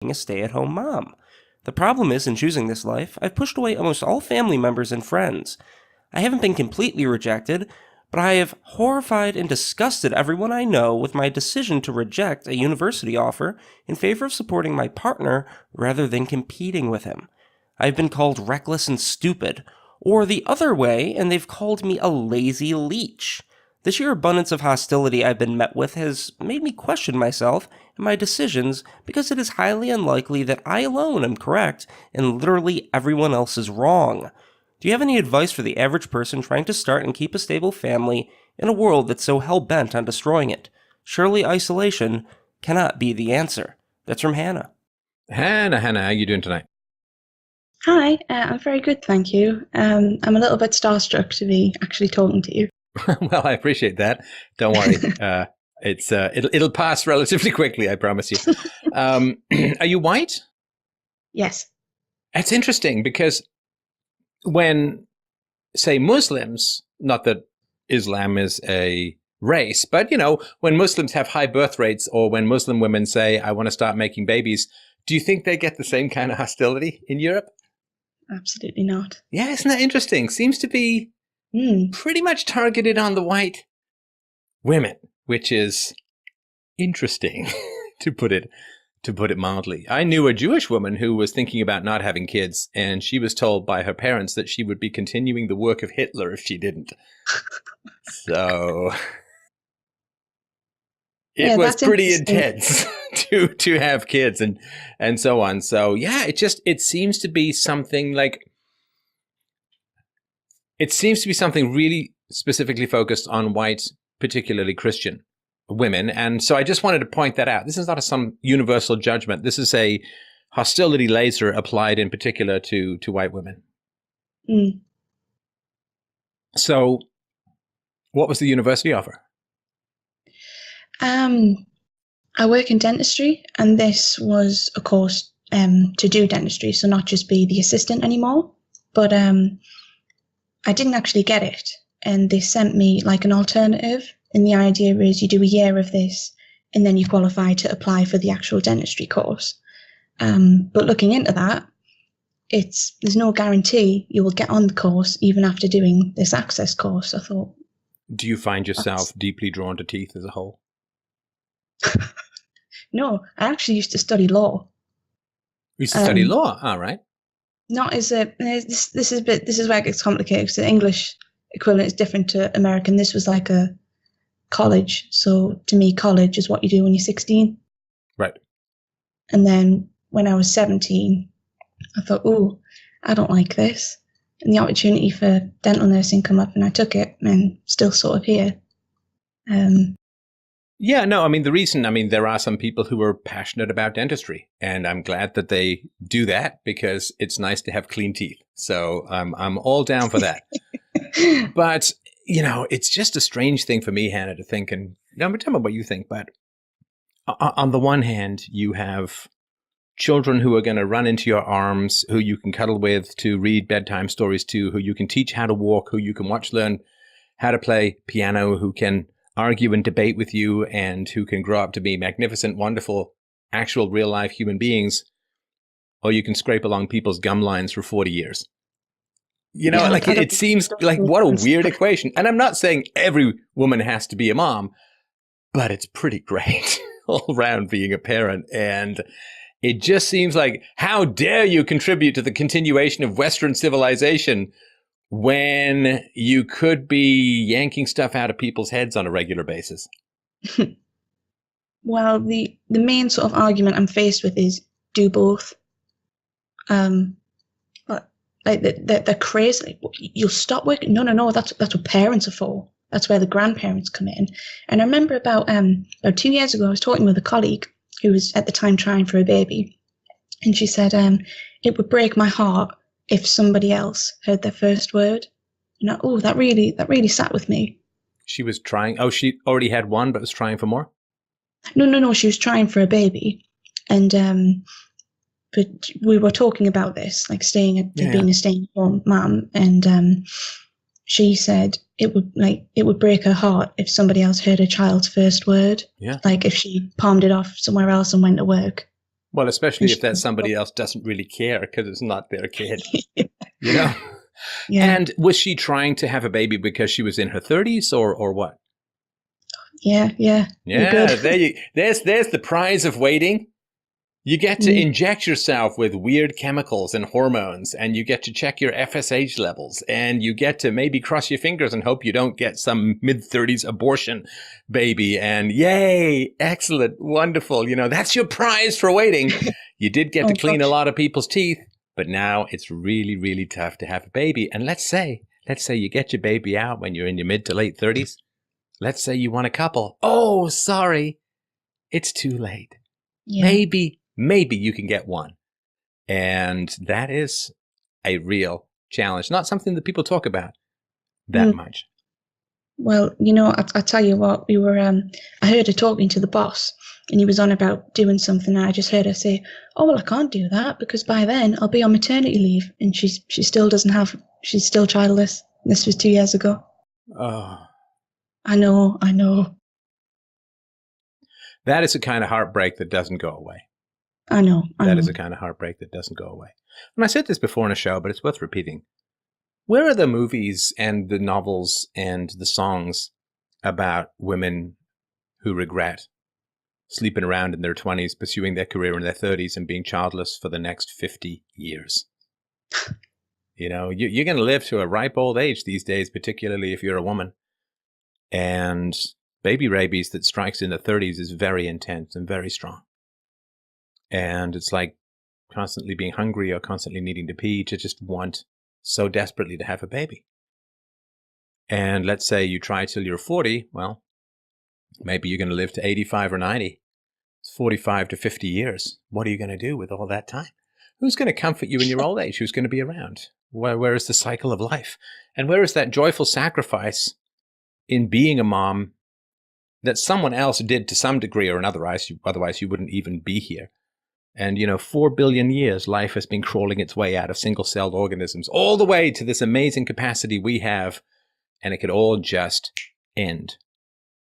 a stay-at-home mom. The problem is, in choosing this life, I've pushed away almost all family members and friends. I haven't been completely rejected, but I have horrified and disgusted everyone I know with my decision to reject a university offer in favor of supporting my partner rather than competing with him. I've been called reckless and stupid, or the other way, and they've called me a lazy leech. The sheer abundance of hostility I've been met with has made me question myself and my decisions because it is highly unlikely that I alone am correct and literally everyone else is wrong. Do you have any advice for the average person trying to start and keep a stable family in a world that's so hell-bent on destroying it? Surely isolation cannot be the answer. That's from Hannah. Hannah, how you doing tonight? Hi, I'm very good, thank you. I'm a little bit starstruck to be actually talking to you. Well, I appreciate that. Don't worry. It'll pass relatively quickly, I promise you. Are you white? Yes. It's interesting because when, say, Muslims, not that Islam is a race, but, when Muslims have high birth rates or when Muslim women say, I want to start making babies, do you think they get the same kind of hostility in Europe? Absolutely not. Yeah, isn't that interesting? Seems to be pretty much targeted on the white women, which is interesting to put it mildly. I knew a Jewish woman who was thinking about not having kids, and she was told by her parents that she would be continuing the work of Hitler if she didn't. So it was pretty intense to have kids and so on. So yeah, it seems to be something like, it seems to be something really specifically focused on white, particularly Christian women. And so I just wanted to point that out. This is not some universal judgment. This is a hostility laser applied in particular to white women. Mm. So what was the university offer? I work in dentistry, and this was a course to do dentistry, so not just be the assistant anymore. But I didn't actually get it, and they sent me like an alternative, and the idea is you do a year of this, and then you qualify to apply for the actual dentistry course. But looking into that, there's no guarantee you will get on the course even after doing this access course. I thought. Do you find yourself deeply drawn to teeth as a whole? No, I actually used to study law. You used to study law, all right. Not as a this is where it gets complicated because the English equivalent is different to American. This was like a college, so to me, college is what you do when you're 16. Right. And then when I was 17, I thought, oh, I don't like this, and the opportunity for dental nursing come up, and I took it, and still sort of here. Yeah, no, there are some people who are passionate about dentistry, and I'm glad that they do that because it's nice to have clean teeth. So I'm all down for that. But, it's just a strange thing for me, Hannah, to think, and tell me what you think, but on the one hand, you have children who are going to run into your arms, who you can cuddle with, to read bedtime stories to, who you can teach how to walk, who you can learn how to play piano, who can argue and debate with you, and who can grow up to be magnificent, wonderful, actual real life human beings, or you can scrape along people's gum lines for 40 years. It seems like what a weird equation. And I'm not saying every woman has to be a mom, but it's pretty great all around being a parent. And it just seems like, how dare you contribute to the continuation of Western civilization when you could be yanking stuff out of people's heads on a regular basis? Well, the main sort of argument I'm faced with is do both. Like they're crazy. Like, you'll stop working. No. That's what parents are for. That's where the grandparents come in. And I remember about 2 years ago, I was talking with a colleague who was at the time trying for a baby, and she said it would break my heart if somebody else heard their first word. And that really sat with me. She was trying. Oh, she already had one, but was trying for more? No. She was trying for a baby, and but we were talking about this, like being a stay-at-home mom, and she said it would break her heart if somebody else heard her child's first word. Yeah. Like if she palmed it off somewhere else and went to work. Well, especially if that somebody else doesn't really care because it's not their kid, you know? Yeah. And was she trying to have a baby because she was in her 30s or what? Yeah. You're Yeah, good. there's the prize of waiting. You get to inject yourself with weird chemicals and hormones, and you get to check your FSH levels, and you get to maybe cross your fingers and hope you don't get some mid-30s abortion baby. And yay, excellent, wonderful. You know, that's your prize for waiting. You did get to clean a lot of people's teeth, but now it's really, really tough to have a baby. And let's say you get your baby out when you're in your mid to late 30s. Let's say you want a couple. Oh, sorry, it's too late. Yeah. Maybe you can get one. And that is a real challenge, not something that people talk about that much. Well, I tell you what, I heard her talking to the boss, and he was on about doing something, and I just heard her say, oh, well, I can't do that because by then I'll be on maternity leave. And she still she's still childless. This was 2 years ago. Oh. I know. That is a kind of heartbreak that doesn't go away. I know. That is a kind of heartbreak that doesn't go away. And I said this before in a show, but it's worth repeating. Where are the movies and the novels and the songs about women who regret sleeping around in their 20s, pursuing their career in their 30s, and being childless for the next 50 years? You know, you're going to live to a ripe old age these days, particularly if you're a woman. And baby rabies that strikes in the 30s is very intense and very strong. And it's like constantly being hungry or constantly needing to pee, to just want so desperately to have a baby. And let's say you try till you're 40, well, maybe you're going to live to 85 or 90. It's 45 to 50 years. What are you going to do with all that time? Who's going to comfort you in your old age? Who's going to be around? Where is the cycle of life? And where is that joyful sacrifice in being a mom that someone else did to some degree or another? Otherwise, you wouldn't even be here. And, 4 billion years, life has been crawling its way out of single-celled organisms all the way to this amazing capacity we have. And it could all just end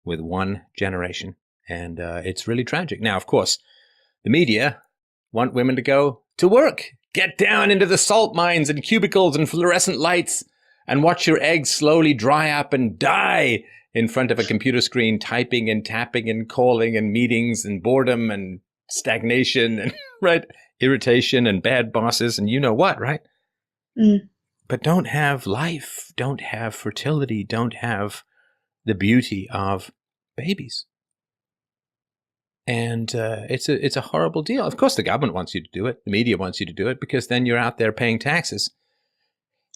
with one generation. And it's really tragic. Now, of course, the media want women to go to work. Get down into the salt mines and cubicles and fluorescent lights and watch your eggs slowly dry up and die in front of a computer screen, typing and tapping and calling and meetings and boredom and stagnation and right, irritation and bad bosses and you know what, right? But don't have life, don't have fertility, don't have the beauty of babies. And it's a horrible deal. Of course, the government wants you to do it. The media wants you to do it because then you're out there paying taxes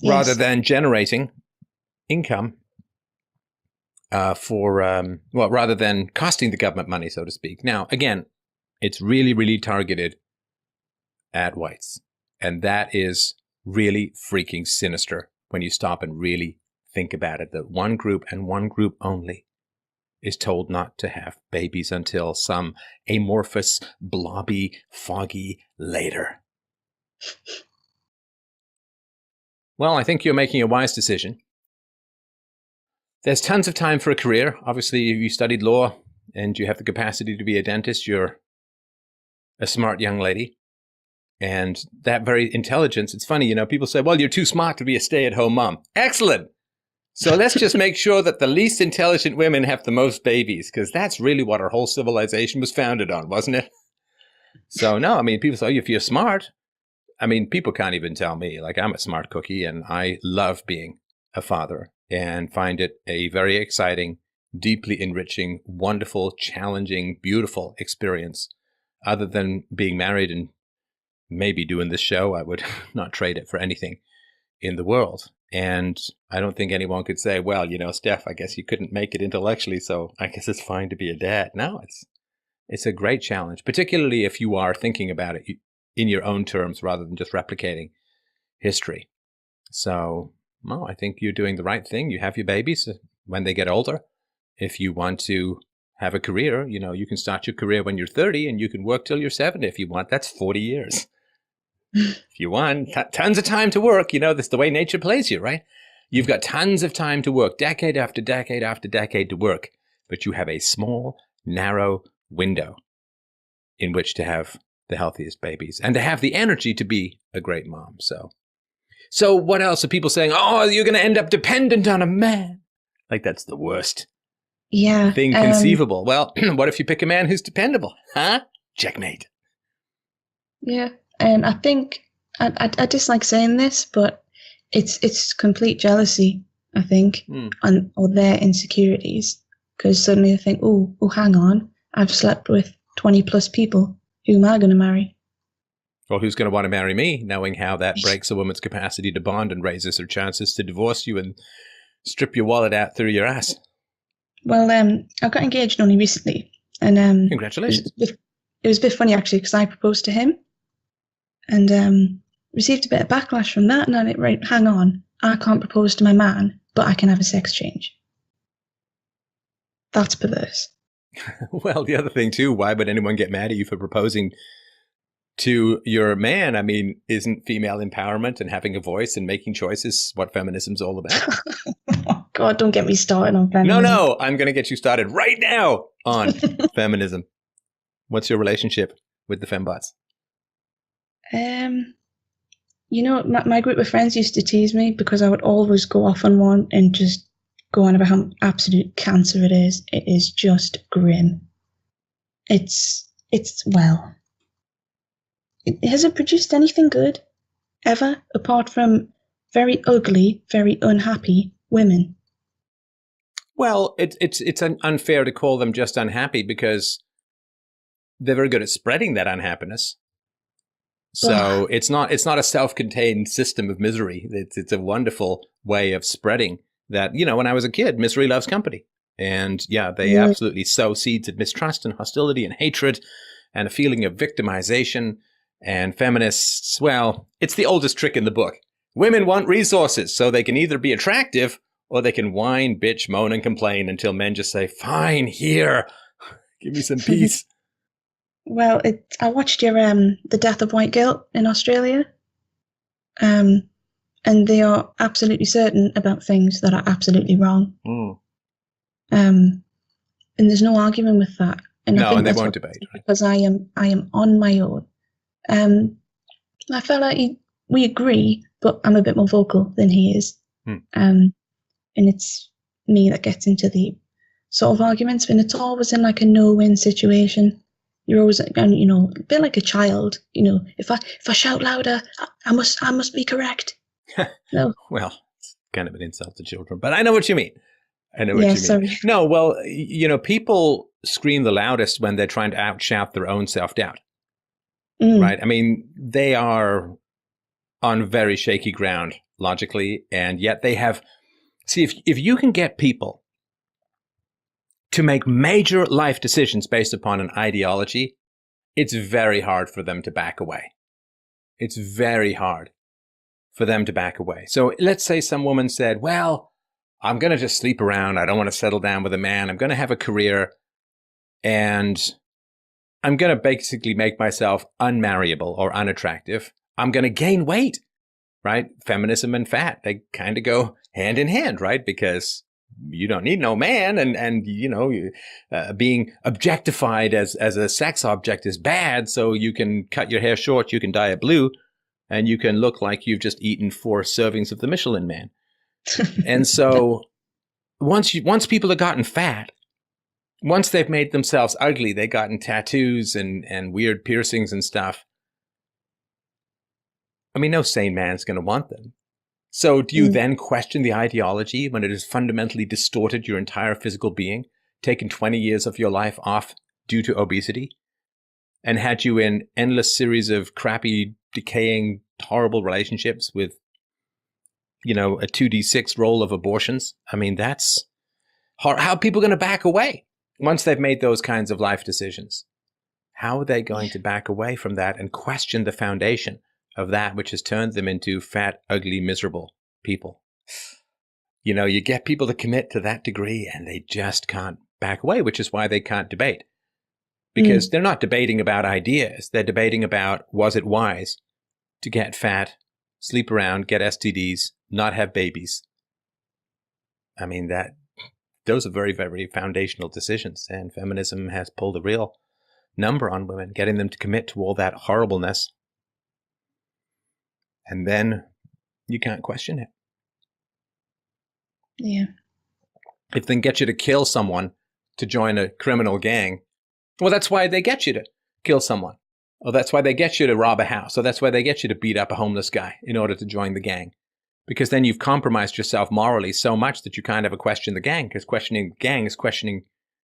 rather than generating income rather than costing the government money, so to speak. Now, again, it's really, really targeted at whites. And that is really freaking sinister when you stop and really think about it, that one group and one group only is told not to have babies until some amorphous, blobby, foggy later. Well, I think you're making a wise decision. There's tons of time for a career. Obviously, you studied law and you have the capacity to be a dentist. You're a smart young lady. And that very intelligence, it's funny, people say, well, you're too smart to be a stay-at-home mom. Excellent. So let's just make sure that the least intelligent women have the most babies, because that's really what our whole civilization was founded on, wasn't it? So no, people say, oh, if you're smart, people can't even tell me, like I'm a smart cookie and I love being a father and find it a very exciting, deeply enriching, wonderful, challenging, beautiful experience. Other than being married and maybe doing this show, I would not trade it for anything in the world. And I don't think anyone could say, well, Steph, I guess you couldn't make it intellectually, so I guess it's fine to be a dad. No, it's a great challenge, particularly if you are thinking about it in your own terms rather than just replicating history. So, well, I think you're doing the right thing. You have your babies when they get older. If you want to have a career, you can start your career when you're 30 and you can work till you're 70 if you want. That's 40 years. If you want, tons of time to work. That's the way nature plays you, right? You've got tons of time to work, decade after decade after decade to work, but you have a small, narrow window in which to have the healthiest babies and to have the energy to be a great mom. So what else are people saying? Oh, you're going to end up dependent on a man. Like, that's the worst thing conceivable. Well, what if you pick a man who's dependable? Huh? Checkmate. Yeah, and I think I dislike saying this, but it's complete jealousy, I think, or their insecurities, because suddenly they think, oh, hang on, I've slept with 20 plus people. Who am I going to marry? Or who's going to want to marry me, knowing how that breaks a woman's capacity to bond and raises her chances to divorce you and strip your wallet out through your ass? Well, I got engaged only recently, and congratulations. It was a bit funny actually, because I proposed to him, and received a bit of backlash from that. And I went, right, hang on, I can't propose to my man, but I can have a sex change. That's perverse. Well, the other thing too, why would anyone get mad at you for proposing to your man? I mean, isn't female empowerment and having a voice and making choices what feminism's all about? Oh, God, don't get me started on feminism. No, I'm going to get you started right now on feminism. What's your relationship with the fembots? You know, my group of friends used to tease me because I would always go off on one and just go on about how absolute cancer it is. It is just grim. Well, has it produced anything good ever, apart from very ugly, very unhappy women? Well, it's unfair to call them just unhappy, because they're very good at spreading that unhappiness. So it's not a self-contained system of misery. It's a wonderful way of spreading that. You know, when I was a kid, misery loves company. And yeah, they absolutely sow seeds of mistrust and hostility and hatred and a feeling of victimization. And feminists, well, it's the oldest trick in the book. Women want resources, so they can either be attractive or they can whine, bitch, moan, and complain until men just say, fine, here, give me some peace. Well, I watched your The Death of White Guilt in Australia, and they are absolutely certain about things that are absolutely wrong. And there's no argument with that. And I think and they won't debate, right? Because I am on my own. I felt like we agree, but I'm a bit more vocal than he is. And it's me that gets into the sort of arguments, and it's always in like a no-win situation. You're always, you know, a bit like a child. You know, if I shout louder, I must be correct. No. Well, it's kind of an insult to children, but I know what you mean. I know what you mean. Sorry. No, well, you know, people scream the loudest when they're trying to outshout their own self-doubt. Right? I mean, they are on very shaky ground logically, and yet they have. See, if you can get people to make major life decisions based upon an ideology, it's very hard for them to back away. It's very hard for them to back away. So let's say some woman said, well, I'm going to just sleep around. I don't want to settle down with a man. I'm going to have a career, and I'm going to basically make myself unmarriable or unattractive. I'm going to gain weight, right? Feminism and fat, they kind of go hand in hand, right? Because you don't need no man, and you know, being objectified as a sex object is bad. So you can cut your hair short, you can dye it blue, and you can look like you've just eaten 4 servings of the Michelin Man. And so once people have gotten fat, once they've made themselves ugly, they've gotten tattoos and weird piercings and stuff. I mean, no sane man's going to want them. So do you then question the ideology when it has fundamentally distorted your entire physical being, taken 20 years of your life off due to obesity, and had you in endless series of crappy, decaying, horrible relationships with, you know, a 2d6 roll of abortions? I mean, that's hard. How are people going to back away once they've made those kinds of life decisions? How are they going to back away from that and question the foundation of that which has turned them into fat, ugly, miserable people? You know, you get people to commit to that degree and they just can't back away, which is why they can't debate. Because they're not debating about ideas. They're debating about, was it wise to get fat, sleep around, get STDs, not have babies? I mean, those are very, very foundational decisions. And feminism has pulled a real number on women, getting them to commit to all that horribleness. And then you can't question it. Yeah. If they can get you to kill someone to join a criminal gang, well, that's why they get you to kill someone. Or that's why they get you to rob a house. Or that's why they get you to beat up a homeless guy in order to join the gang. Because then you've compromised yourself morally so much that you can't ever question the gang. Because questioning the gang is questioning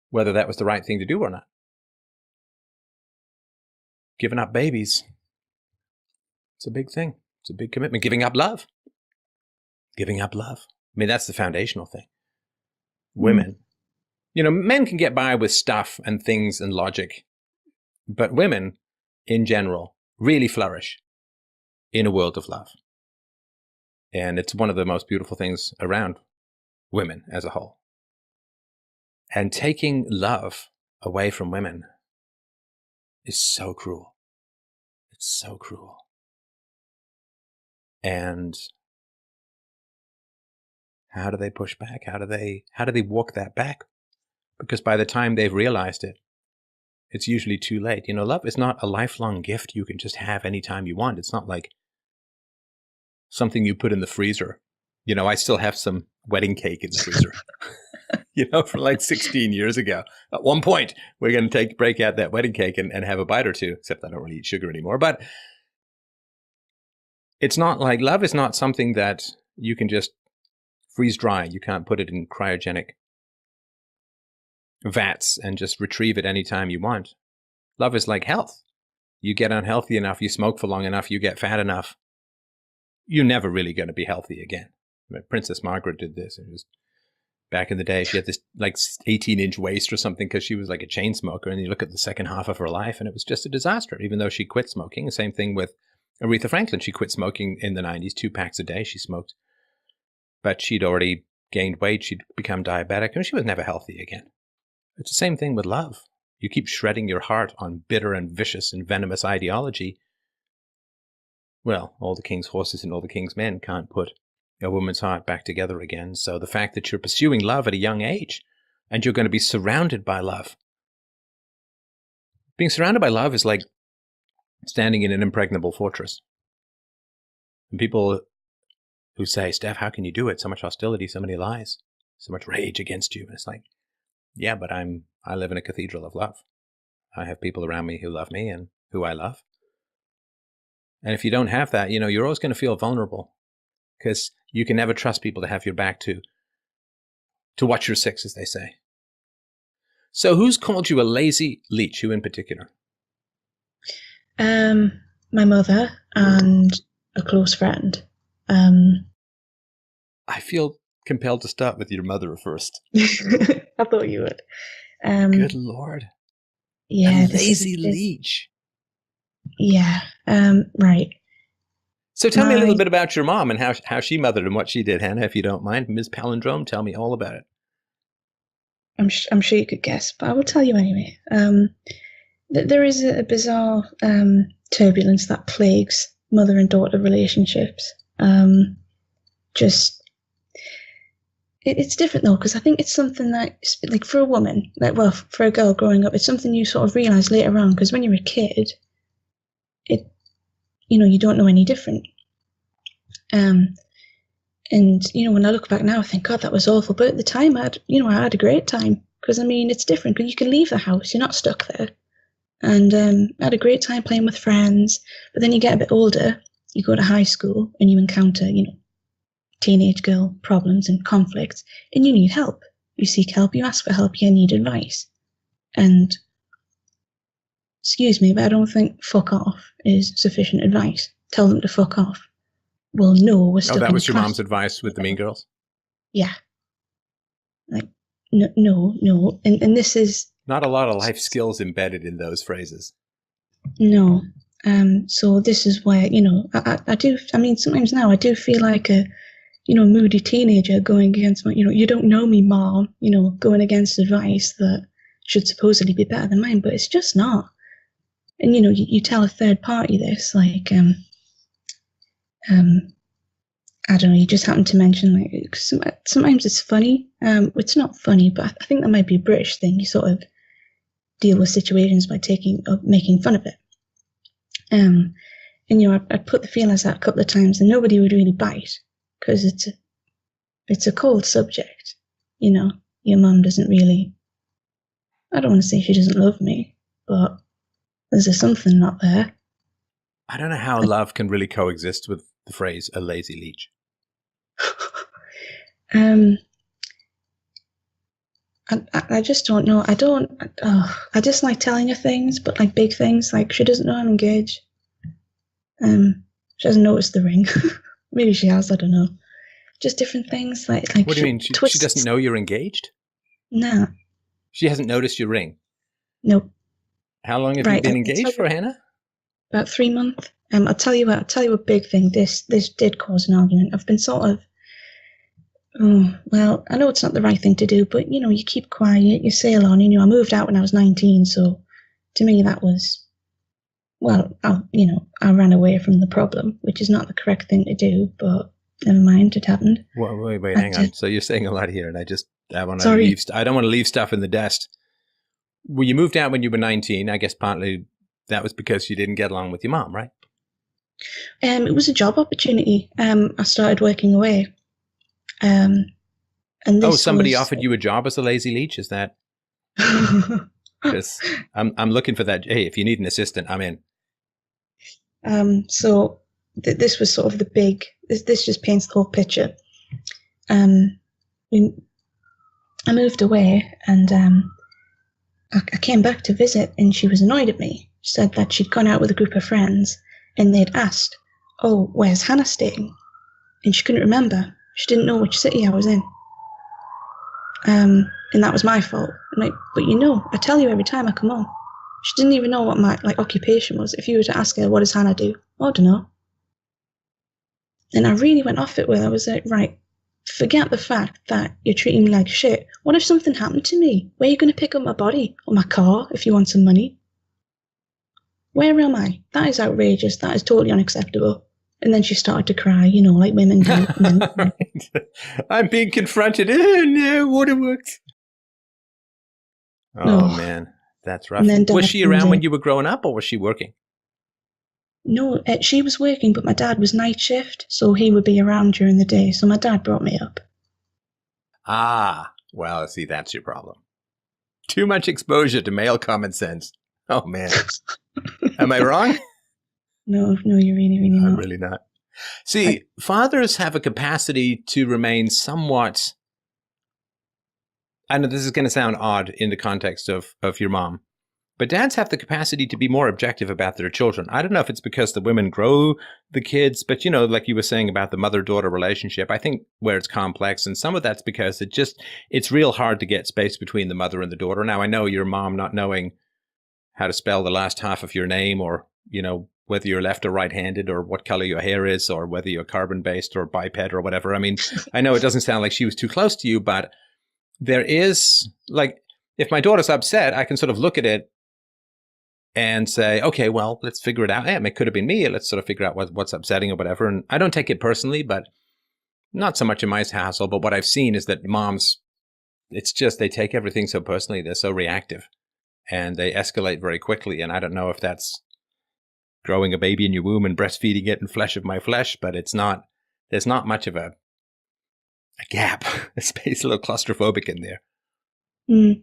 whether that was the right thing to do or not. Giving up babies. It's a big thing. It's a big commitment. Giving up love. Giving up love. I mean, that's the foundational thing. Women. You know, men can get by with stuff and things and logic. But women, in general, really flourish in a world of love. And it's one of the most beautiful things around women as a whole. And taking love away from women is so cruel. It's so cruel. And how do they push back? How do they walk that back? Because by the time they've realized it, it's usually too late. You know, love is not a lifelong gift you can just have anytime you want. It's not like something you put in the freezer. You know, I still have some wedding cake in the freezer, you know, from like 16 years ago. At one point, we're going to break out that wedding cake and have a bite or two, except I don't really eat sugar anymore. But it's not like love is not something that you can just freeze dry. You can't put it in cryogenic vats and just retrieve it anytime you want. Love is like health. You get unhealthy enough, you smoke for long enough, you get fat enough, you're never really going to be healthy again. I mean, Princess Margaret did this. It was back in the day. She had this like 18-inch waist or something because she was like a chain smoker. And you look at the second half of her life and it was just a disaster, even though she quit smoking. The same thing with Aretha Franklin. She quit smoking in the 90s, 2 packs a day she smoked. But she'd already gained weight. She'd become diabetic and she was never healthy again. It's the same thing with love. You keep shredding your heart on bitter and vicious and venomous ideology. Well, all the king's horses and all the king's men can't put a woman's heart back together again. So the fact that you're pursuing love at a young age and you're going to be surrounded by love. Being surrounded by love is like standing in an impregnable fortress. And people who say, Steph, how can you do it? So much hostility, so many lies, so much rage against you. And it's like, yeah, but I live in a cathedral of love. I have people around me who love me and who I love. And if you don't have that, you know, you're always going to feel vulnerable because you can never trust people to have your back to watch your six, as they say. So who's called you a lazy leech? Who in particular? My mother and a close friend. I feel compelled to start with your mother first. I thought you would. Good Lord. Yeah. A lazy leech. Yeah. Right. So tell me a little bit about your mom and how she mothered and what she did, Hannah, if you don't mind. Ms. Palindrome, tell me all about it. I'm sure you could guess, but I will tell you anyway. There is a bizarre turbulence that plagues mother and daughter relationships. It's different though, because I think it's something that, like for a woman, for a girl growing up, it's something you sort of realize later on, because when you're a kid, you don't know any different. And when I look back now, I think, God, that was awful. But at the time, I had a great time, because it's different. Because you can leave the house, you're not stuck there. And I had a great time playing with friends. But then you get a bit older, you go to high school, and you encounter, teenage girl problems and conflicts, and you need help. You seek help, you ask for help, you need advice. And excuse me, but I don't think fuck off is sufficient advice. Tell them to fuck off. Well, no, we're stuck in the past. Oh, that was your mom's advice with the Mean Girls? Yeah. Like, no. And this is... Not a lot of life skills embedded in those phrases. No. So this is where, I do, sometimes now I do feel like a, moody teenager going against my, you don't know me, Mom, going against advice that should supposedly be better than mine, but it's just not. And, you tell a third party this, like, I don't know, you just happen to mention, like, sometimes it's funny. It's not funny, but I think that might be a British thing. You sort of deal with situations by making fun of it. And I'd put the feelers out a couple of times, and nobody would really bite because it's a cold subject. Your mum doesn't really. I don't want to say she doesn't love me, but there's something not there. I don't know how love can really coexist with the phrase "a lazy leech." I just don't know. I just like telling her things, but like big things, like she doesn't know I'm engaged. She hasn't noticed the ring. Maybe she has, I don't know. Just different things like what do you mean? She doesn't know you're engaged? No. She hasn't noticed your ring? Nope. How long have you been engaged for, Hannah? About 3 months. I'll tell you a big thing. This did cause an argument. I've been sort of, well, I know it's not the right thing to do, but you keep quiet, you sail on. I moved out when I was 19, so to me that was, well, I ran away from the problem, which is not the correct thing to do, but never mind, it happened. Well, wait, hang on. So you're saying a lot here, and I don't want to leave stuff in the desk. Well, you moved out when you were 19. I guess partly that was because you didn't get along with your mom, right? It was a job opportunity. I started working away. And somebody offered you a job as a lazy leech? Is that? Because I'm looking for that. Hey, if you need an assistant, I'm in. So this was sort of the big. This just paints the whole picture. I moved away, and I came back to visit, and she was annoyed at me. She said that she'd gone out with a group of friends, and they'd asked, "Oh, where's Hannah staying?" And she couldn't remember. She didn't know which city I was in. And that was my fault. I'm like, but I tell you every time I come home. She didn't even know what my occupation was. If you were to ask her, what does Hannah do? I don't know. And I really went off it with her. I was like, right, forget the fact that you're treating me like shit. What if something happened to me? Where are you going to pick up my body or my car if you want some money? Where am I? That is outrageous. That is totally unacceptable. And then she started to cry, like women do. Right. I'm being confronted. Oh, no, waterworks. Oh, man, that's rough. Was she around when you were growing up, or was she working? No, she was working, but my dad was night shift, so he would be around during the day. So my dad brought me up. Ah, well, see, that's your problem. Too much exposure to male common sense. Oh, man. Am I wrong? No, you're really, really not. I'm really not. See, fathers have a capacity to remain somewhat, I know this is going to sound odd in the context of your mom, but dads have the capacity to be more objective about their children. I don't know if it's because the women grow the kids, but like you were saying about the mother-daughter relationship, I think where it's complex, and some of that's because it's real hard to get space between the mother and the daughter. Now, I know your mom not knowing how to spell the last half of your name, or, whether you're left or right-handed, or what color your hair is, or whether you're carbon-based or biped or whatever. I mean, I know it doesn't sound like she was too close to you, but there is, if my daughter's upset, I can sort of look at it and say, okay, well, let's figure it out. It could have been me. Let's sort of figure out what's upsetting or whatever. And I don't take it personally, but not so much in my household. But what I've seen is that moms, it's just they take everything so personally. They're so reactive, and they escalate very quickly. And I don't know if that's growing a baby in your womb and breastfeeding it and flesh of my flesh, but there's not much of a gap, a space, a little claustrophobic in there. Do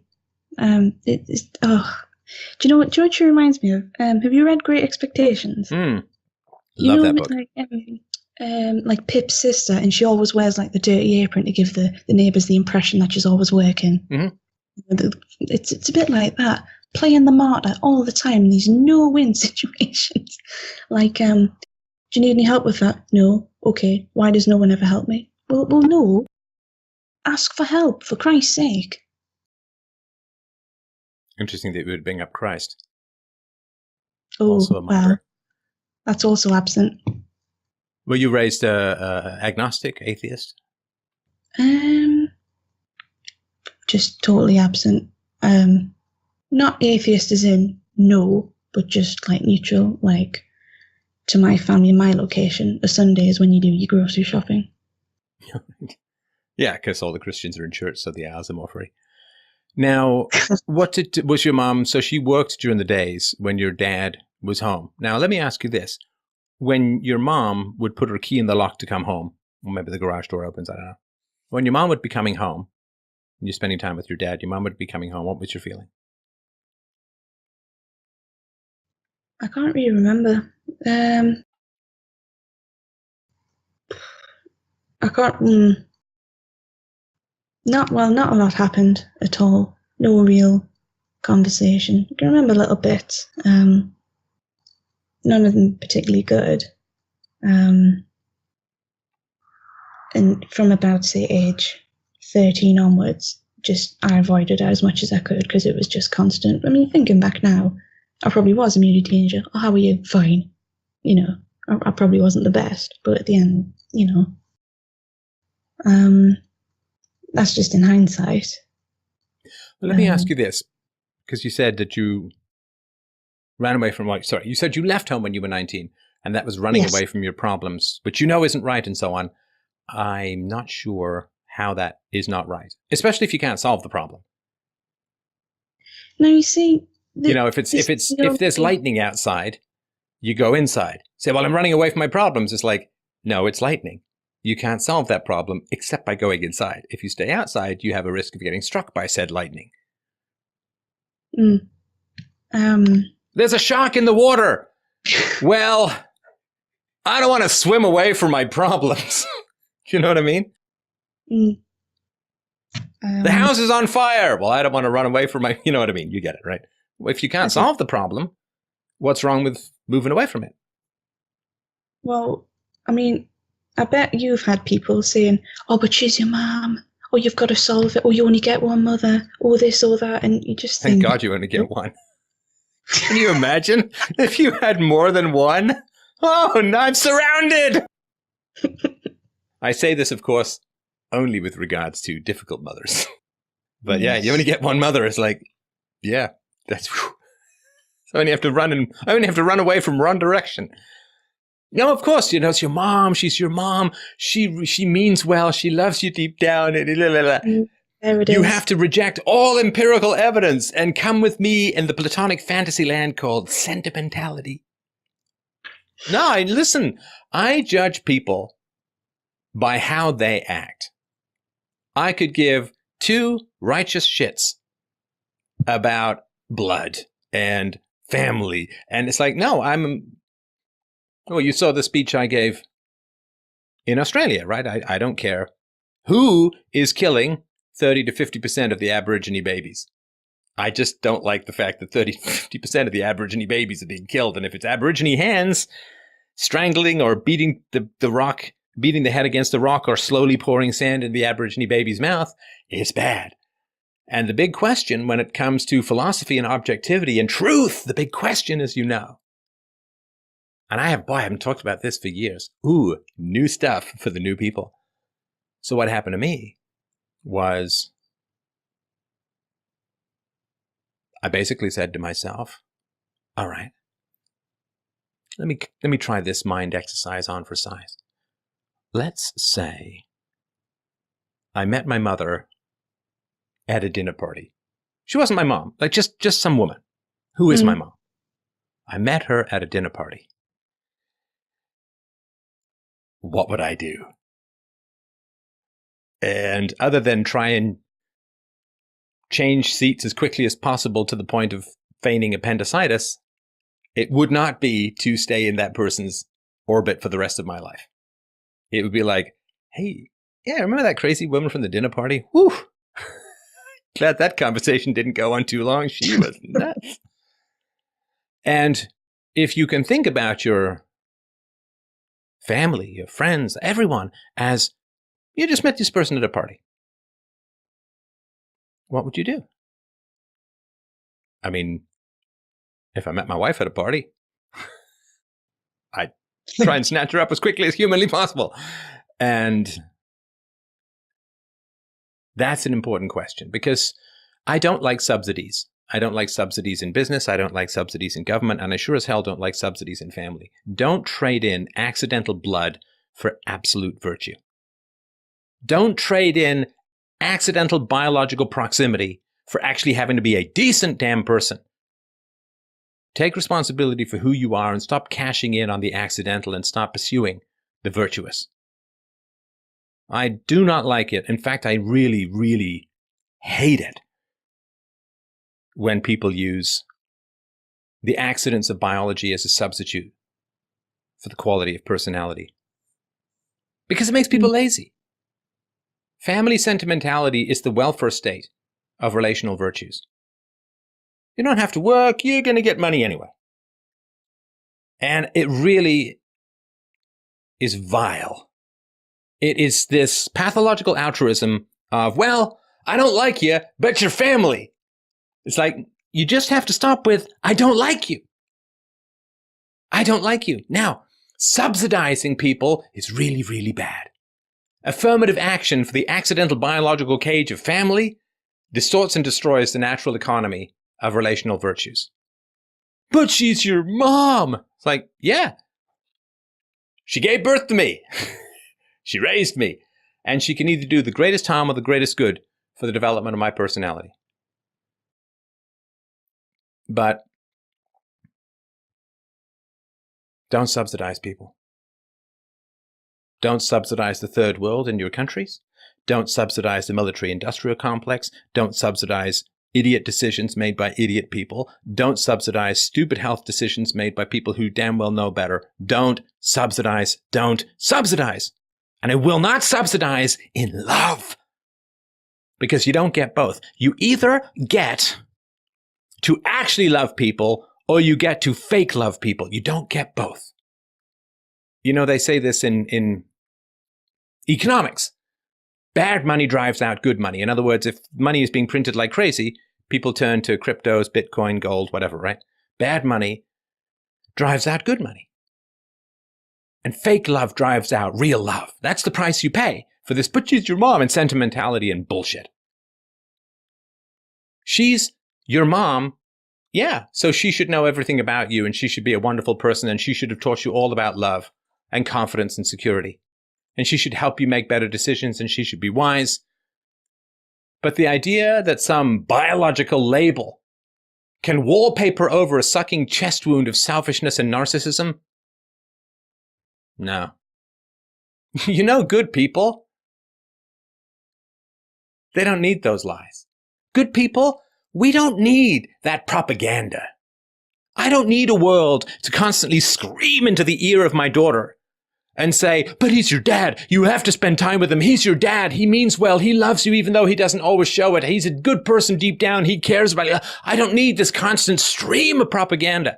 you know what she reminds me of? Have you read Great Expectations? Love that book. Like Pip's sister, and she always wears the dirty apron to give the neighbours the impression that she's always working. Mm-hmm. It's a bit like that, playing the martyr all the time in these no-win situations. Do you need any help with that? No. Okay. Why does no one ever help me? Well, no. Ask for help, for Christ's sake. Interesting that you would bring up Christ. Oh, also a martyr. Well, that's also absent. Were you raised agnostic, atheist? Just totally absent. Not atheist as in no, but just neutral. To my family, my location, a Sunday is when you do your grocery shopping. Yeah, because all the Christians are in church, so the hours are more free. Now, was your mom, so she worked during the days when your dad was home. Now, let me ask you this. When your mom would put her key in the lock to come home, or maybe the garage door opens, I don't know. When your mom would be coming home, and you're spending time with your dad, your mom would be coming home, what was your feeling? I can't really remember. I can't. Not a lot happened at all. No real conversation. I can remember little bits. None of them particularly good. And from about, say, age 13 onwards, I avoided it as much as I could because it was just constant. I mean, thinking back now, I probably was a moody teenager. Oh, how are you? Fine. I probably wasn't the best, but at the end, that's just in hindsight. Well, let me ask you this, because you said that you ran away from, you said you left home when you were 19, and that was running away from your problems, which isn't right and so on. I'm not sure how that is not right, especially if you can't solve the problem. No, you see, if there's lightning outside, you go inside. Say, well, I'm running away from my problems. It's like, no, it's lightning. You can't solve that problem except by going inside. If you stay outside, you have a risk of getting struck by said lightning. There's a shark in the water. Well, I don't want to swim away from my problems. Do you know what I mean? The house is on fire. Well, I don't want to run away from my, you know what I mean? You get it, right? If you can't solve the problem, what's wrong with moving away from it? Well, I mean, I bet you've had people saying, oh, but she's your mom. Oh, you've got to solve it. Oh, you only get one mother. Oh, this or that. And you just think... Thank God you only get one. Can you imagine if you had more than one? Oh, no, I'm surrounded. I say this, of course, only with regards to difficult mothers. But yeah, you only get one mother. It's like, yeah, that's... Whew. So I only have to run away from one direction. No, of course, it's your mom. She's your mom. She means well. She loves you deep down. There it is. You have to reject all empirical evidence and come with me in the platonic fantasy land called sentimentality. No, listen, I judge people by how they act. I could give two righteous shits about blood and family. And it's like, no, well, you saw the speech I gave in Australia, right? I don't care who is killing 30 to 50% of the Aborigine babies. I just don't like the fact that 30 to 50% of the Aborigine babies are being killed. And if it's Aborigine hands strangling or beating the rock, beating the head against the rock or slowly pouring sand in the Aborigine baby's mouth, it's bad. And the big question when it comes to philosophy and objectivity and truth, the big question is, and I haven't talked about this for years. Ooh, new stuff for the new people. So what happened to me was I basically said to myself, all right, let me try this mind exercise on for size. Let's say I met my mother at a dinner party. She wasn't my mom, like just some woman who is my mom. I met her at a dinner party. What would I do? And other than try and change seats as quickly as possible to the point of feigning appendicitis, it would not be to stay in that person's orbit for the rest of my life. It would be like, hey, yeah, remember that crazy woman from the dinner party? Whew. Glad that conversation didn't go on too long. She was nuts. And if you can think about your family, your friends, everyone, as you just met this person at a party, what would you do? I mean, if I met my wife at a party, I'd try and snatch her up as quickly as humanly possible. And that's an important question because I don't like subsidies. I don't like subsidies in business. I don't like subsidies in government. And I sure as hell don't like subsidies in family. Don't trade in accidental blood for absolute virtue. Don't trade in accidental biological proximity for actually having to be a decent damn person. Take responsibility for who you are and stop cashing in on the accidental and stop pursuing the virtuous. I do not like it. In fact, I really, really hate it when people use the accidents of biology as a substitute for the quality of personality. Because it makes people lazy. Family sentimentality is the welfare state of relational virtues. You don't have to work, you're going to get money anyway. And it really is vile. It is this pathological altruism of, well, I don't like you, but you're family. It's like, you just have to stop with, I don't like you. I don't like you. Now, subsidizing people is really, really bad. Affirmative action for the accidental biological cage of family distorts and destroys the natural economy of relational virtues. But she's your mom. It's like, yeah. She gave birth to me. She raised me. And she can either do the greatest harm or the greatest good for the development of my personality. But don't subsidize people. Don't subsidize the third world in your countries. Don't subsidize the military-industrial complex. Don't subsidize idiot decisions made by idiot people. Don't subsidize stupid health decisions made by people who damn well know better. Don't subsidize. Don't subsidize. And I will not subsidize in love. Because you don't get both. You either get to actually love people or you get to fake love people. You don't get both. You know, they say this in economics. Bad money drives out good money. In other words, if money is being printed like crazy, people turn to cryptos, Bitcoin, gold, whatever, right? Bad money drives out good money. And fake love drives out real love. That's the price you pay for this, but she's your mom, and sentimentality and bullshit. She's your mom, yeah, so she should know everything about you, and she should be a wonderful person, and she should have taught you all about love and confidence and security. And she should help you make better decisions, and she should be wise. But the idea that some biological label can wallpaper over a sucking chest wound of selfishness and narcissism? No. You know, good people, they don't need those lies. Good people, we don't need that propaganda. I don't need a world to constantly scream into the ear of my daughter and say, but he's your dad. You have to spend time with him. He's your dad. He means well. He loves you even though he doesn't always show it. He's a good person deep down. He cares about you. I don't need this constant stream of propaganda.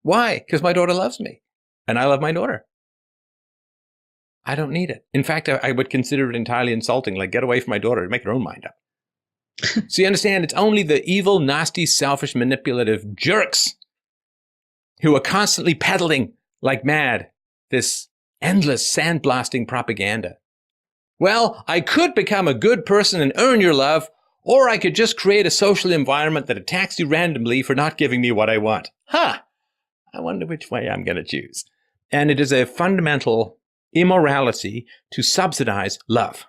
Why? Because my daughter loves me and I love my daughter. I don't need it. In fact, I would consider it entirely insulting. Like, get away from my daughter. Make her own mind up. So you understand, it's only the evil, nasty, selfish, manipulative jerks who are constantly peddling like mad this endless sandblasting propaganda. Well, I could become a good person and earn your love, or I could just create a social environment that attacks you randomly for not giving me what I want. I wonder which way I'm going to choose. And it is a fundamental immorality to subsidize love.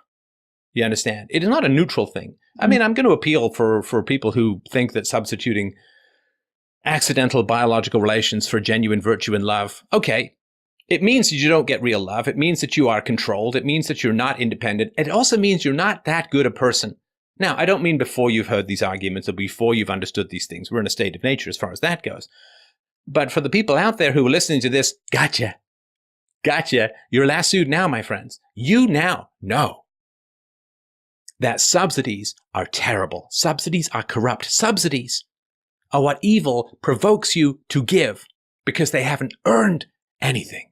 You understand? It is not a neutral thing. I mean, I'm going to appeal for people who think that substituting accidental biological relations for genuine virtue and love, okay, it means that you don't get real love. It means that you are controlled. It means that you're not independent. It also means you're not that good a person. Now, I don't mean before you've heard these arguments or before you've understood these things. We're in a state of nature as far as that goes. But for the people out there who are listening to this, gotcha. You're lassoed now, my friends. You now know that subsidies are terrible. Subsidies are corrupt. Subsidies are what evil provokes you to give because they haven't earned anything.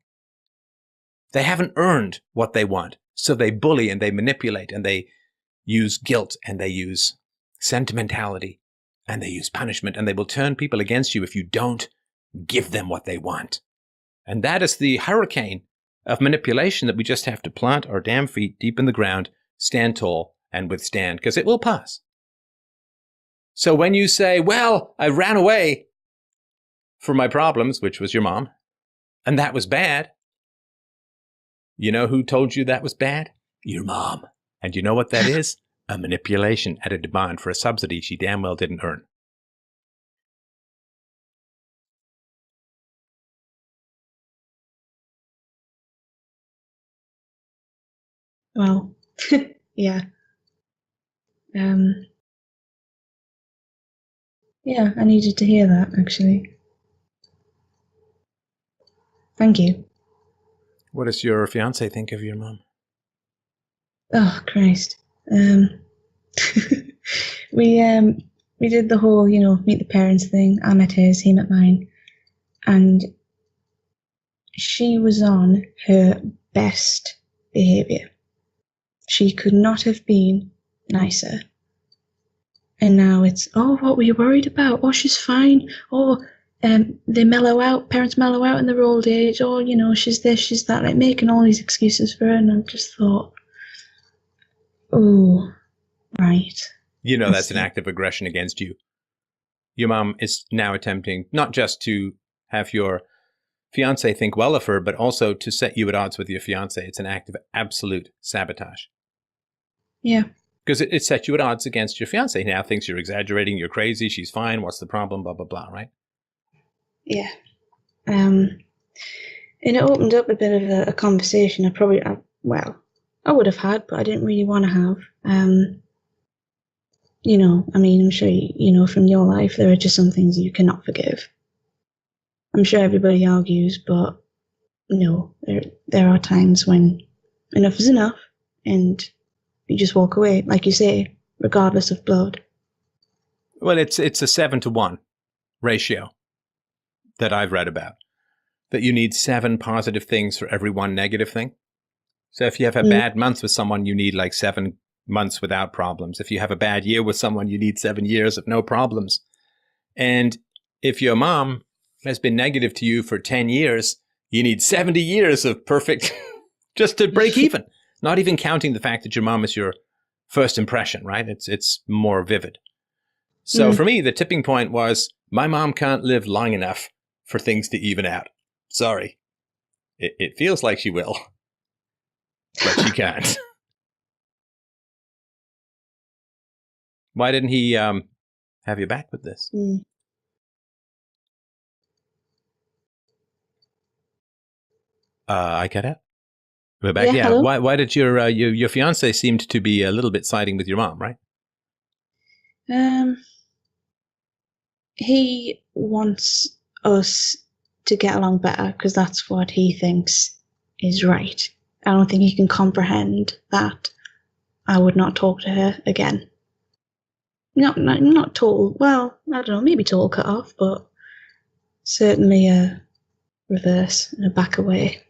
They haven't earned what they want. So they bully and they manipulate and they use guilt and they use sentimentality and they use punishment, and they will turn people against you if you don't give them what they want. And that is the hurricane of manipulation that we just have to plant our damn feet deep in the ground, stand tall, and withstand, because it will pass. So when you say, well, I ran away from my problems, which was your mom, and that was bad, you know who told you that was bad? Your mom. And you know what that is? A manipulation at a demand for a subsidy she damn well didn't earn. Well, yeah. Yeah, I needed to hear that, actually. Thank you. What does your fiance think of your mom? Oh, Christ. We did the whole, meet the parents thing. I met his, he met mine. And she was on her best behaviour. She could not have been nicer. And now it's, oh, what were you worried about? Oh, she's fine. Oh, they mellow out, parents mellow out in their old age. Oh, she's this, she's that, like making all these excuses for her. And I just thought, oh, right. That's an act of aggression against you. Your mom is now attempting not just to have your fiance think well of her, but also to set you at odds with your fiance. It's an act of absolute sabotage. Yeah. Because it set you at odds against your fiance. Now thinks you're exaggerating, you're crazy, she's fine, what's the problem, blah, blah, blah, right? Yeah. And it opened up a bit of a conversation I would have had, but I didn't really want to have. I'm sure you know from your life, there are just some things you cannot forgive. I'm sure everybody argues, but there are times when enough is enough and you just walk away, like you say, regardless of blood. Well, it's a 7-to-1 ratio that I've read about, that you need 7 positive things for every 1 negative thing. So if you have a bad month with someone, you need like 7 months without problems. If you have a bad year with someone, you need 7 years of no problems. And if your mom has been negative to you for 10 years, you need 70 years of perfect just to break even. Not even counting the fact that your mom is your first impression, right? It's more vivid. So for me, the tipping point was my mom can't live long enough for things to even out. Sorry. It feels like she will, but she can't. Why didn't he have you back with this? I cut out. We're back. Yeah. Why did your fiance seemed to be a little bit siding with your mom, right? He wants us to get along better because that's what he thinks is right. I don't think he can comprehend that I would not talk to her again. Not total. Well, I don't know. Maybe total cut off, but certainly a reverse and a back away.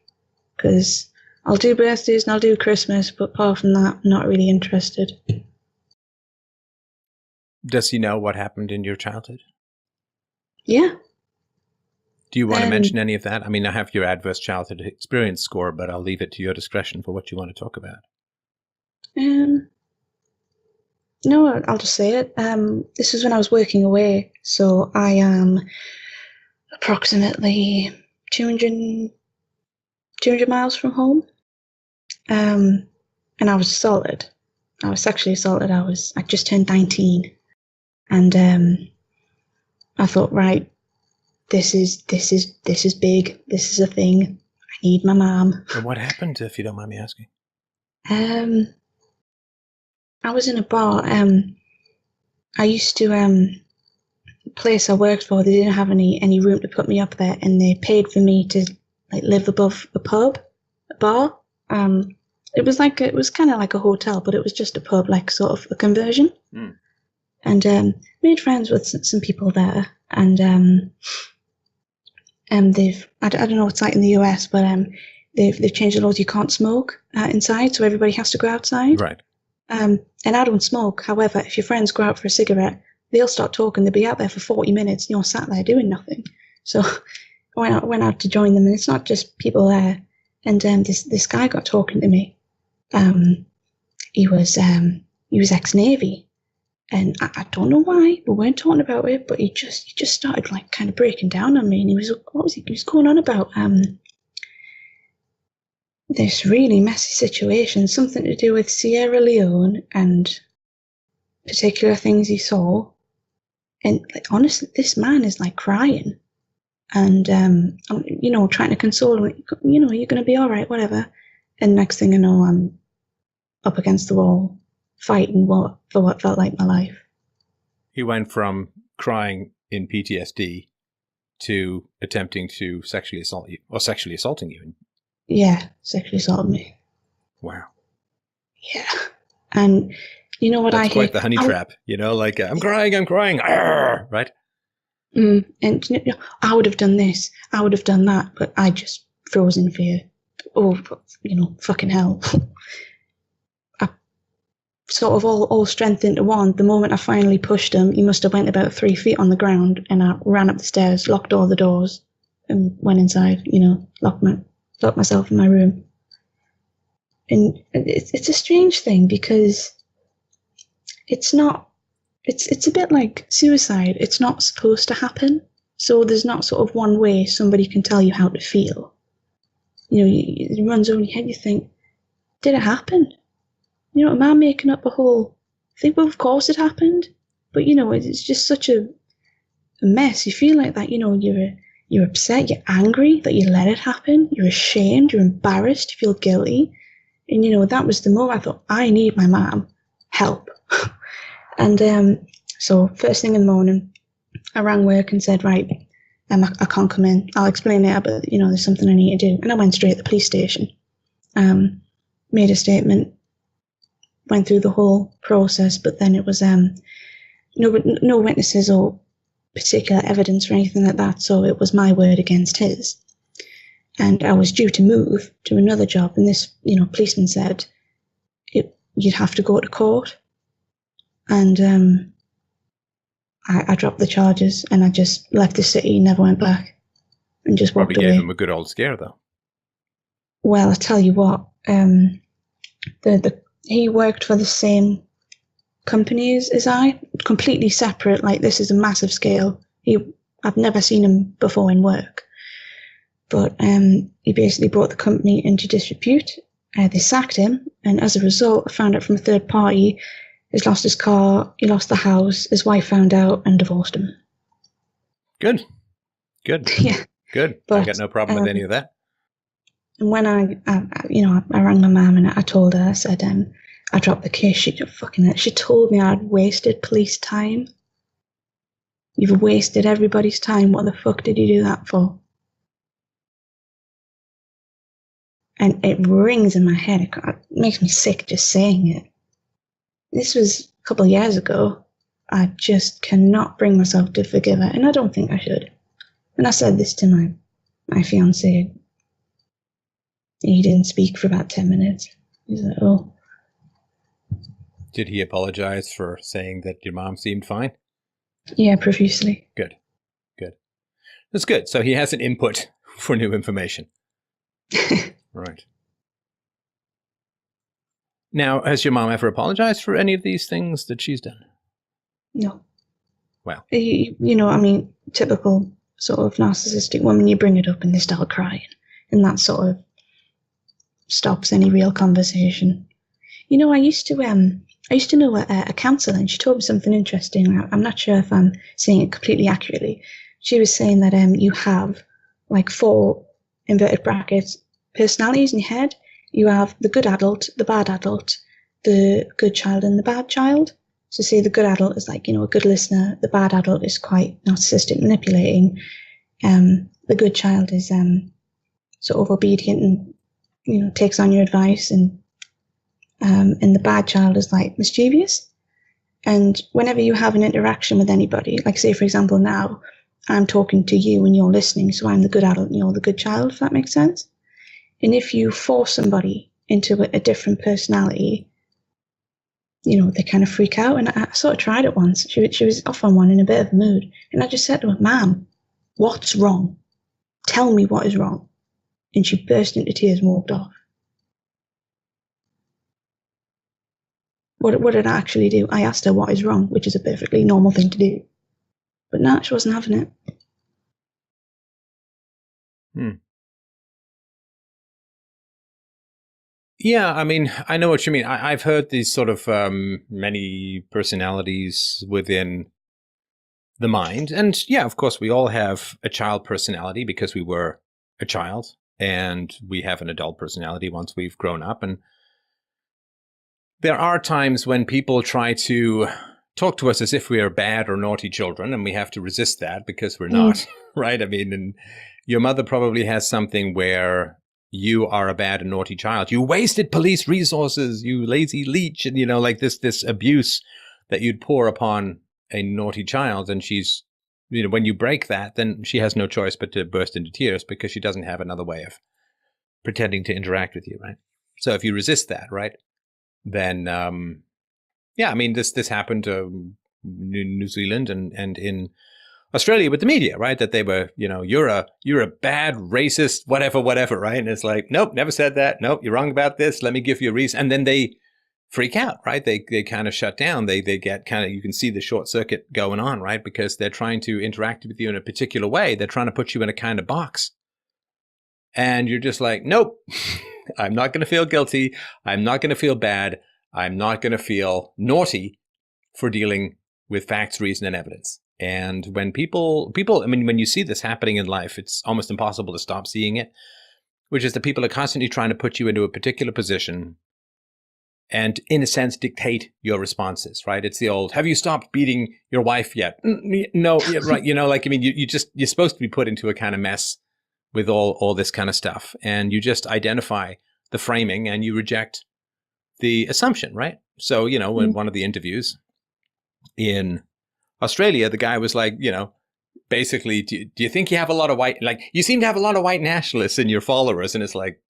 Because I'll do birthdays and I'll do Christmas, but apart from that, I'm not really interested. Does he know what happened in your childhood? Yeah. Do you want to mention any of that? I mean, I have your adverse childhood experience score, but I'll leave it to your discretion for what you want to talk about. No, I'll just say it. This was when I was working away, so I am approximately 200 miles from home. And I was assaulted. I was sexually assaulted. I just turned 19, and I thought, right, this is big. This is a thing. I need my mom. And what happened, if you don't mind me asking? I was in a bar. I used to place I worked for. They didn't have any room to put me up there, and they paid for me to live above a bar. It was kind of like a hotel, but it was just a pub, like sort of a conversion. And made friends with some people there, and I don't know what it's like in the US, but they've changed the laws. You can't smoke inside, so everybody has to go outside. Right. And I don't smoke. However, if your friends go out for a cigarette, they'll start talking. They'll be out there for 40 minutes, and you're sat there doing nothing. So I went out to join them, and it's not just people there. And this guy got talking to me. He was ex-Navy, and I don't know why. We weren't talking about it, but he just started kind of breaking down on me, and he was going on about this really messy situation, something to do with Sierra Leone and particular things he saw. And like, honestly, this man is like crying. And, trying to console him, you're going to be all right, whatever. And next thing I know, I'm up against the wall, fighting for what felt like my life. He went from crying in PTSD to attempting to sexually assault you, or sexually assaulting you. Yeah, sexually assaulted me. Wow. Yeah. And you know what That's I quite hear? the honey trap, like, I'm crying, argh, right? And I would have done this, I would have done that, but I just froze in fear. Oh, fucking hell. I sort of all strength into one. The moment I finally pushed him, he must have went about 3 feet on the ground, and I ran up the stairs, locked all the doors, and went inside, locked myself in my room. And it's a strange thing because it's a bit like suicide. It's not supposed to happen. So there's not sort of one way somebody can tell you how to feel. It runs over your head. You think, did it happen? Am I making up a whole thing? Well, of course it happened. But, it's just such a mess. You feel like that, you're upset, you're angry that you let it happen. You're ashamed, you're embarrassed, you feel guilty. And, that was the moment I thought, I need my mom. Help. And so first thing in the morning, I rang work and said, right, I can't come in. I'll explain later, but, there's something I need to do. And I went straight to the police station, made a statement, went through the whole process, but then it was no witnesses or particular evidence or anything like that, so it was my word against his. And I was due to move to another job, and this, policeman said you'd have to go to court. And I dropped the charges, and I just left the city, never went back, and just walked away. Probably gave him a good old scare, though. Well, I tell you what, he worked for the same company as I, completely separate. Like, this is a massive scale. I've never seen him before in work, but he basically brought the company into disrepute. They sacked him, and as a result, I found out from a third party, he's lost his car, he lost the house, his wife found out and divorced him. Good. Yeah. Good. But, I got no problem with any of that. And when I rang my mum and I told her, I said, I dropped the case. She told me I'd wasted police time. You've wasted everybody's time. What the fuck did you do that for? And it rings in my head. It makes me sick just saying it. This was a couple of years ago. I just cannot bring myself to forgive her, and I don't think I should. And I said this to my fiancé. He didn't speak for about 10 minutes. He's like, oh. Did he apologize for saying that your mom seemed fine? Yeah, profusely. Good. That's good. So he has an input for new information. Right. Now, has your mom ever apologized for any of these things that she's done? No. Well. Typical sort of narcissistic woman, you bring it up and they start crying. And that sort of stops any real conversation. I used to know a counsellor, and she told me something interesting. I'm not sure if I'm saying it completely accurately. She was saying that you have like 4 inverted brackets personalities in your head. You have the good adult, the bad adult, the good child, and the bad child. So say the good adult is like, a good listener. The bad adult is quite narcissistic, manipulating. The good child is sort of obedient and takes on your advice, and the bad child is like mischievous. And whenever you have an interaction with anybody, like say for example now, I'm talking to you and you're listening, so I'm the good adult and you're the good child, if that makes sense. And if you force somebody into a different personality, they kind of freak out. And I sort of tried it once. She was off on one in a bit of a mood, and I just said to her, "Ma'am, what's wrong? Tell me what is wrong." And she burst into tears and walked off. What did I actually do? I asked her what is wrong, which is a perfectly normal thing to do. But no, she wasn't having it. Yeah, I mean, I know what you mean. I've heard these sort of many personalities within the mind. And yeah, of course, we all have a child personality because we were a child, and we have an adult personality once we've grown up. And there are times when people try to talk to us as if we are bad or naughty children, and we have to resist that because we're not, right? I mean, and your mother probably has something where you are a bad and naughty child. You wasted police resources, you lazy leech, and like this abuse that you'd pour upon a naughty child. And she's, when you break that, then she has no choice but to burst into tears because she doesn't have another way of pretending to interact with you, right? So if you resist that, right, then yeah, I mean, this happened in New Zealand and in Australia with the media, right? That they were, you're a bad racist, whatever, right? And it's like, nope, never said that. Nope, you're wrong about this. Let me give you a reason. And then they freak out, right? They kind of shut down. They get kind of, you can see the short circuit going on, right? Because they're trying to interact with you in a particular way. They're trying to put you in a kind of box. And you're just like, nope, I'm not going to feel guilty. I'm not going to feel bad. I'm not going to feel naughty for dealing with facts, reason, and evidence. And when people, I mean, when you see this happening in life, it's almost impossible to stop seeing it, which is that people are constantly trying to put you into a particular position and, in a sense, dictate your responses, right? It's the old, have you stopped beating your wife yet? No, yeah, right. I mean, you're supposed to be put into a kind of mess with all this kind of stuff. And you just identify the framing and you reject the assumption, right? So, in one of the interviews in Australia, the guy was like, basically, do you think you have a lot of white, like, you seem to have a lot of white nationalists in your followers. And it's like,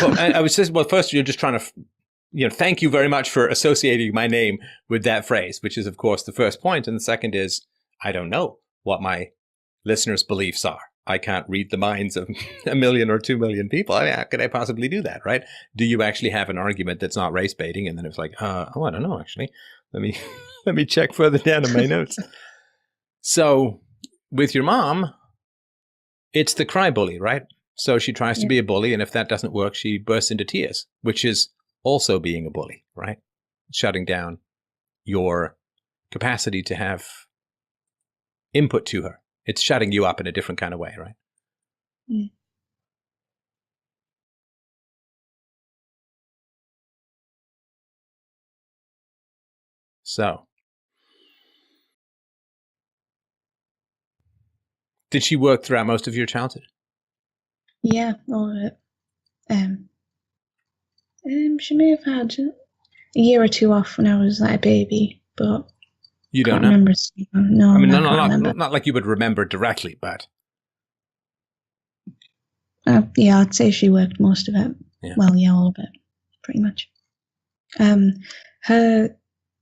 I was just, well, first, you're just trying to, thank you very much for associating my name with that phrase, which is, of course, the first point. And the second is, I don't know what my listeners' beliefs are. I can't read the minds of 1 million or 2 million people. I mean, how could I possibly do that, right? Do you actually have an argument that's not race baiting? And then it's like, I don't know, actually. Let me check further down in my notes. So with your mom, it's the cry bully, right? So she tries to be a bully, and if that doesn't work, she bursts into tears, which is also being a bully, right? Shutting down your capacity to have input to her. It's shutting you up in a different kind of way, right? Mm. So, did she work throughout most of your childhood? Yeah, all of it. She may have had a year or two off when I was like a baby, but you don't can't know. remember. No, I mean, not like you would remember directly, but yeah, I'd say she worked most of it. Yeah. Well, yeah, all of it, pretty much.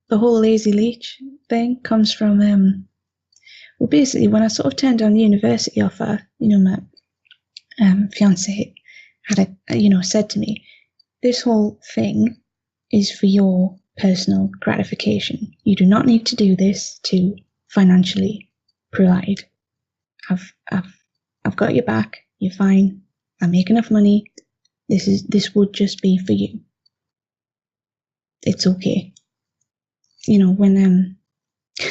The whole lazy leech thing comes from well, basically when I sort of turned down the university offer, my fiance had said to me, this whole thing is for your personal gratification. You do not need to do this to financially provide. I've got your back. You're fine. I make enough money. This would just be for you. It's okay. When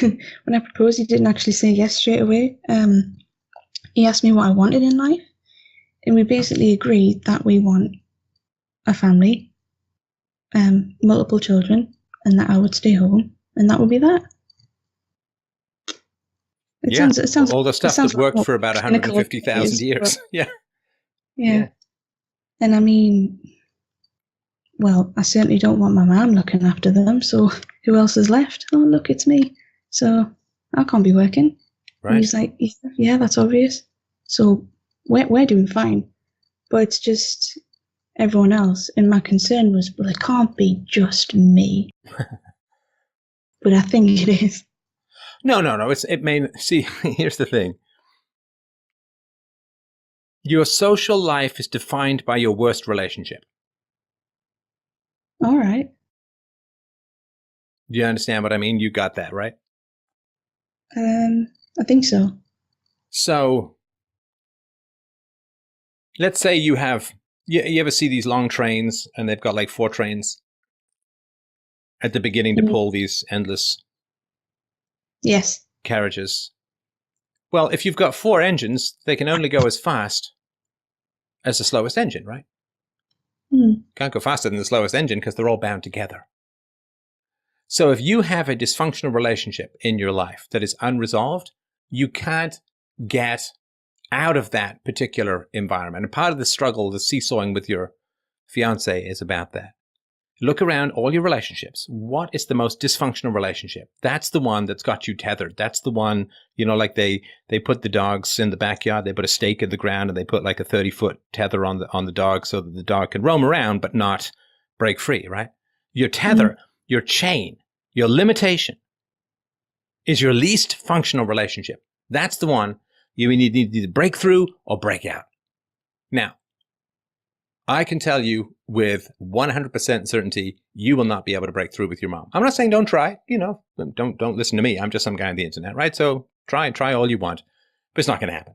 when I proposed, he didn't actually say yes straight away. He asked me what I wanted in life, and we basically agreed that we want a family, multiple children, and that I would stay home, and that would be that. It sounds all the stuff that worked for about 150,000 years. Yeah. And I mean, well, I certainly don't want my mom looking after them, so who else is left? Oh, look, it's me. So I can't be working. Right. And he's like, yeah, that's obvious. So we're doing fine. But it's just everyone else. And my concern was, well, it can't be just me. But I think it is. No. It may, see, here's the thing. Your social life is defined by your worst relationship. All right. Do you understand what I mean? You got that, right? I think so. So, let's say you have You ever see these long trains and they've got like 4 trains at the beginning to pull these endless Yes. carriages? Well, if you've got 4 engines, they can only go as fast as the slowest engine, right? Can't go faster than the slowest engine because they're all bound together. So if you have a dysfunctional relationship in your life that is unresolved, you can't get out of that particular environment. And part of the struggle, the seesawing with your fiance is about that. Look around all your relationships. What is the most dysfunctional relationship? That's the one that's got you tethered. That's the one, like they put the dogs in the backyard. They put a stake in the ground and they put like a 30-foot tether on the dog so that the dog can roam around but not break free, right? Your tether, your chain, your limitation is your least functional relationship. That's the one you need to break through or break out. Now, I can tell you with 100% certainty, you will not be able to break through with your mom. I'm not saying don't try, don't listen to me. I'm just some guy on the internet, right? So try all you want, but it's not going to happen.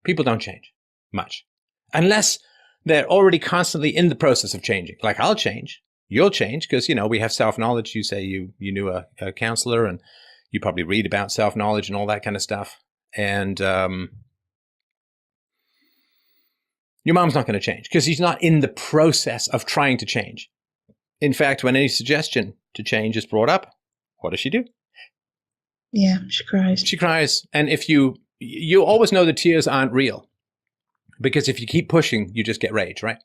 People don't change much unless they're already constantly in the process of changing. Like I'll change, you'll change because, we have self-knowledge. You say you knew a counselor and you probably read about self-knowledge and all that kind of stuff. And, your mom's not going to change because she's not in the process of trying to change. In fact, when any suggestion to change is brought up, what does she do? Yeah, she cries. She cries. And if you always know the tears aren't real because if you keep pushing, you just get rage, right?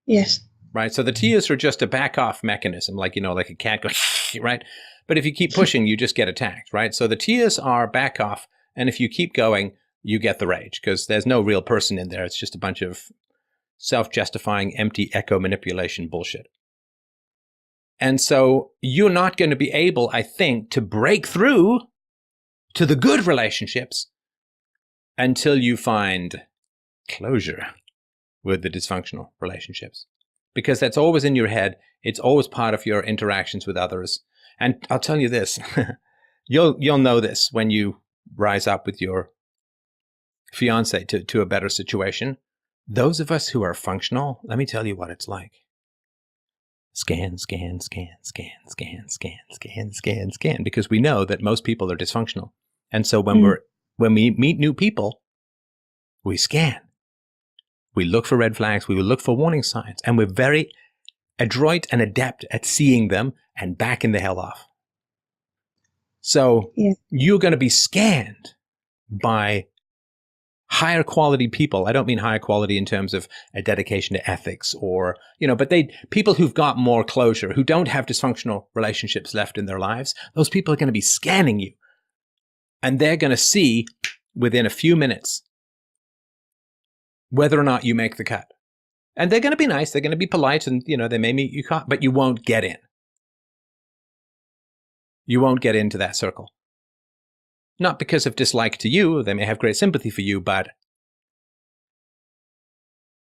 Yes. Right. So the tears are just a back off mechanism, like, like a cat goes, right? But if you keep pushing, you just get attacked, right? So the tears are back off. And if you keep going, you get the rage because there's no real person in there. It's just a bunch of self-justifying, empty echo manipulation bullshit. And so you're not going to be able, I think, to break through to the good relationships until you find closure with the dysfunctional relationships. Because that's always in your head. It's always part of your interactions with others. And I'll tell you this, you'll know this when you rise up with your fiance to a better situation. Those of us who are functional, let me tell you what it's like. Scan, scan, scan, scan, scan, scan, scan, scan, scan, because we know that most people are dysfunctional. And so when we meet new people, we scan. We look for red flags, we will look for warning signs, and we're very adroit and adept at seeing them and backing the hell off. So you're going to be scanned by higher quality people. I don't mean higher quality in terms of a dedication to ethics or, but people who've got more closure, who don't have dysfunctional relationships left in their lives, those people are going to be scanning you. And they're going to see within a few minutes whether or not you make the cut. And they're going to be nice. They're going to be polite and, they may meet you, but you won't get in. You won't get into that circle. Not because of dislike to you, they may have great sympathy for you, but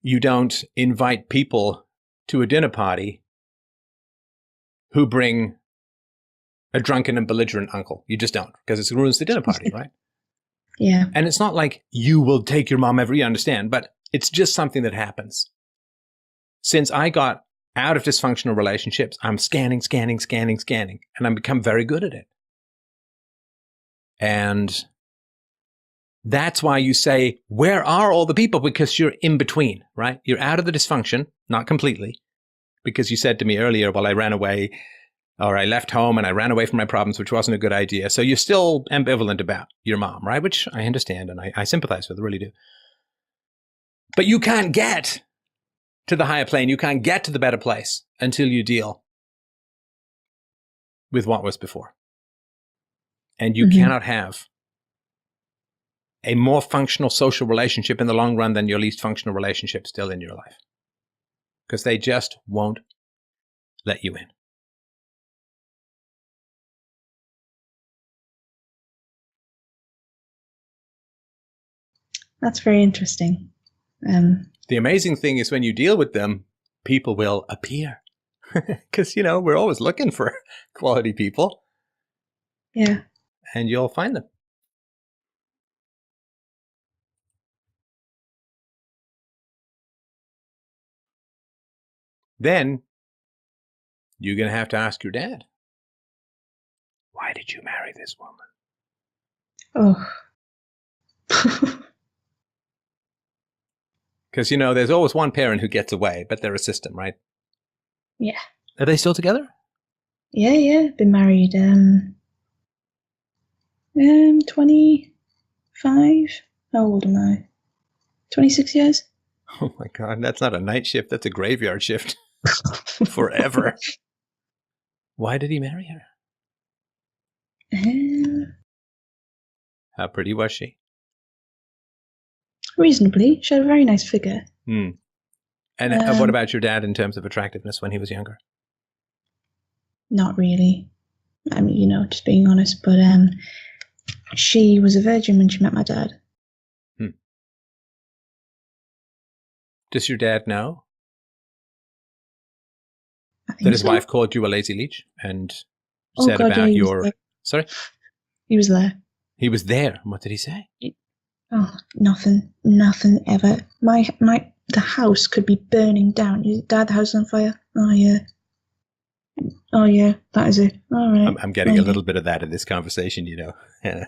you don't invite people to a dinner party who bring a drunken and belligerent uncle. You just don't, because it ruins the dinner party, right? Yeah. And it's not like you will take your mom you understand, but it's just something that happens. Since I got out of dysfunctional relationships, I'm scanning, and I've become very good at it. And that's why you say, where are all the people? Because you're in between, right? You're out of the dysfunction, not completely, because you said to me earlier, well, I ran away or I left home and I ran away from my problems, which wasn't a good idea. So you're still ambivalent about your mom, right? Which I understand and I sympathize with, I really do. But you can't get to the higher plane. You can't get to the better place until you deal with what was before. And you cannot have a more functional social relationship in the long run than your least functional relationship still in your life. Because they just won't let you in. That's very interesting. The amazing thing is when you deal with them, people will appear. Because, we're always looking for quality people. Yeah. And you'll find them. then you're going to have to ask your dad, why did you marry this woman? Oh. Because, there's always one parent who gets away, but they're a system, right? Yeah. Are they still together? Yeah. Been married 25. How old am I? 26 years. Oh my God, that's not a night shift. That's a graveyard shift. Forever. Why did he marry her? How pretty was she? Reasonably. She had a very nice figure. And what about your dad in terms of attractiveness when he was younger? Not really. I mean, just being honest. But she was a virgin when she met my dad. Does your dad know I think that his so. wife called you a lazy leech and Oh, said God, about yeah, your... Sorry? He was there. He was there. What did he say? Oh, nothing ever. The house could be burning down. Dad, the house on fire. Oh yeah, that is it. All right. I'm getting a little bit of that in this conversation, Yeah.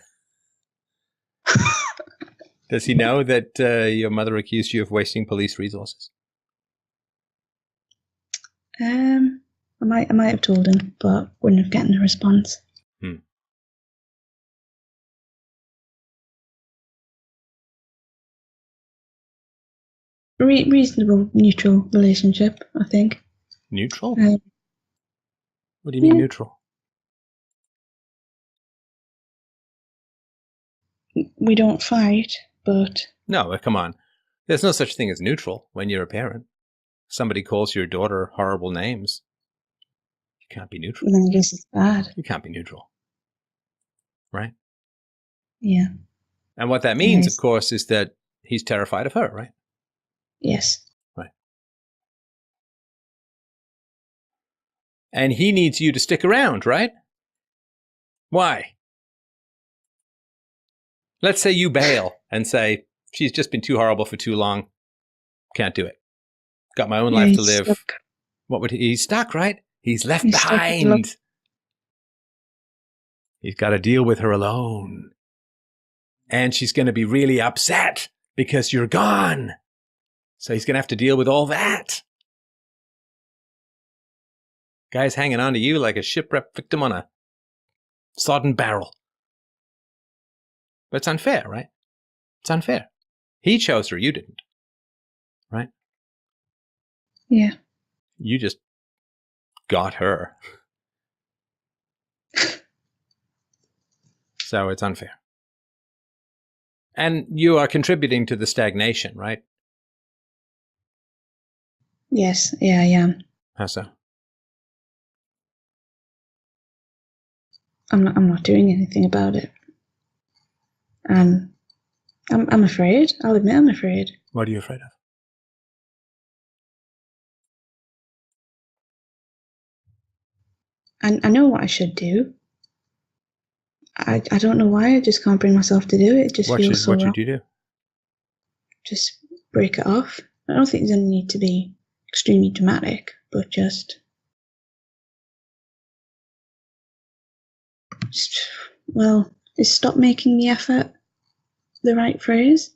Does he know that your mother accused you of wasting police resources? I might have told him, but wouldn't have gotten a response. Reasonable, neutral relationship, I think. Neutral? What do you mean neutral? We don't fight, but... No, come on. There's no such thing as neutral when you're a parent. Somebody calls your daughter horrible names. You can't be neutral. Then I guess it's bad. You can't be neutral. Right? Yeah. And what that means, of course, is that he's terrified of her, right? Yes. Right. And he needs you to stick around, right? Why? Let's say you bail and say, she's just been too horrible for too long. Can't do it. Got my own life to live. Stuck. What would he's stuck, right? He's left He's stuck with behind. He's got to deal with her alone. And she's going to be really upset because you're gone. So he's going to have to deal with all that. Guy's hanging on to you like a shipwrecked victim on a sodden barrel. But it's unfair, right? It's unfair. He chose her, you didn't. Right? Yeah. You just got her. So it's unfair. And you are contributing to the stagnation, right? Yes. Yeah, I am. How so? I'm not doing anything about it. I'm afraid. I'll admit I'm afraid. What are you afraid of? I know what I should do. I don't know why. I just can't bring myself to do it. It just feels so What wrong. should you do? Just break it off. I don't think there's any need to be extremely dramatic, but just is stop making the effort the right phrase?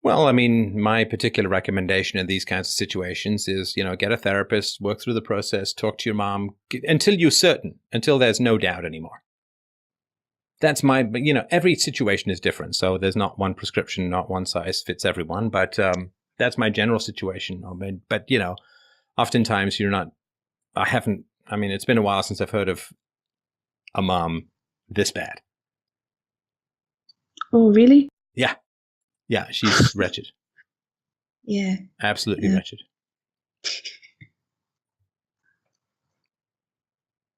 Well, I mean, my particular recommendation in these kinds of situations is, get a therapist, work through the process, talk to your mom until you're certain, until there's no doubt anymore. That's every situation is different. So there's not one prescription, not one size fits everyone. But that's my general situation. But, oftentimes it's been a while since I've heard of a mom this bad. Oh, really? Yeah. Yeah, she's wretched. Yeah. Absolutely wretched.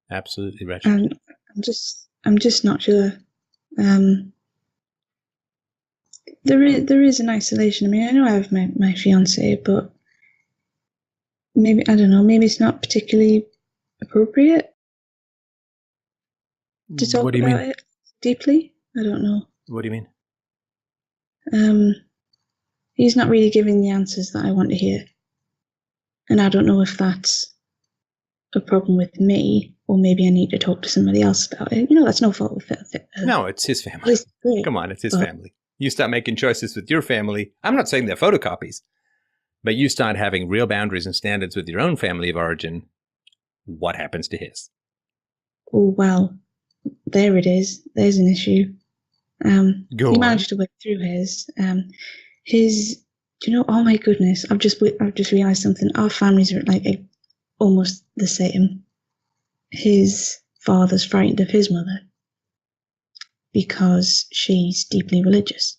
Absolutely wretched. I'm just not sure. There is an isolation. I mean, I know I have my fiance, but maybe I don't know. Maybe it's not particularly appropriate to talk about it deeply. I don't know. What do you mean? He's not really giving the answers that I want to hear. And I don't know if that's a problem with me, or maybe I need to talk to somebody else about it. That's no fault with it. No, it's his family. Come on, it's his family. You start making choices with your family. I'm not saying they're photocopies, but you start having real boundaries and standards with your own family of origin. What happens to his? Oh, well, there it is. There's an issue. Go he on. managed to work through his. Oh my goodness, I've just realized something. Our families are like almost the same. His father's frightened of his mother because she's deeply religious.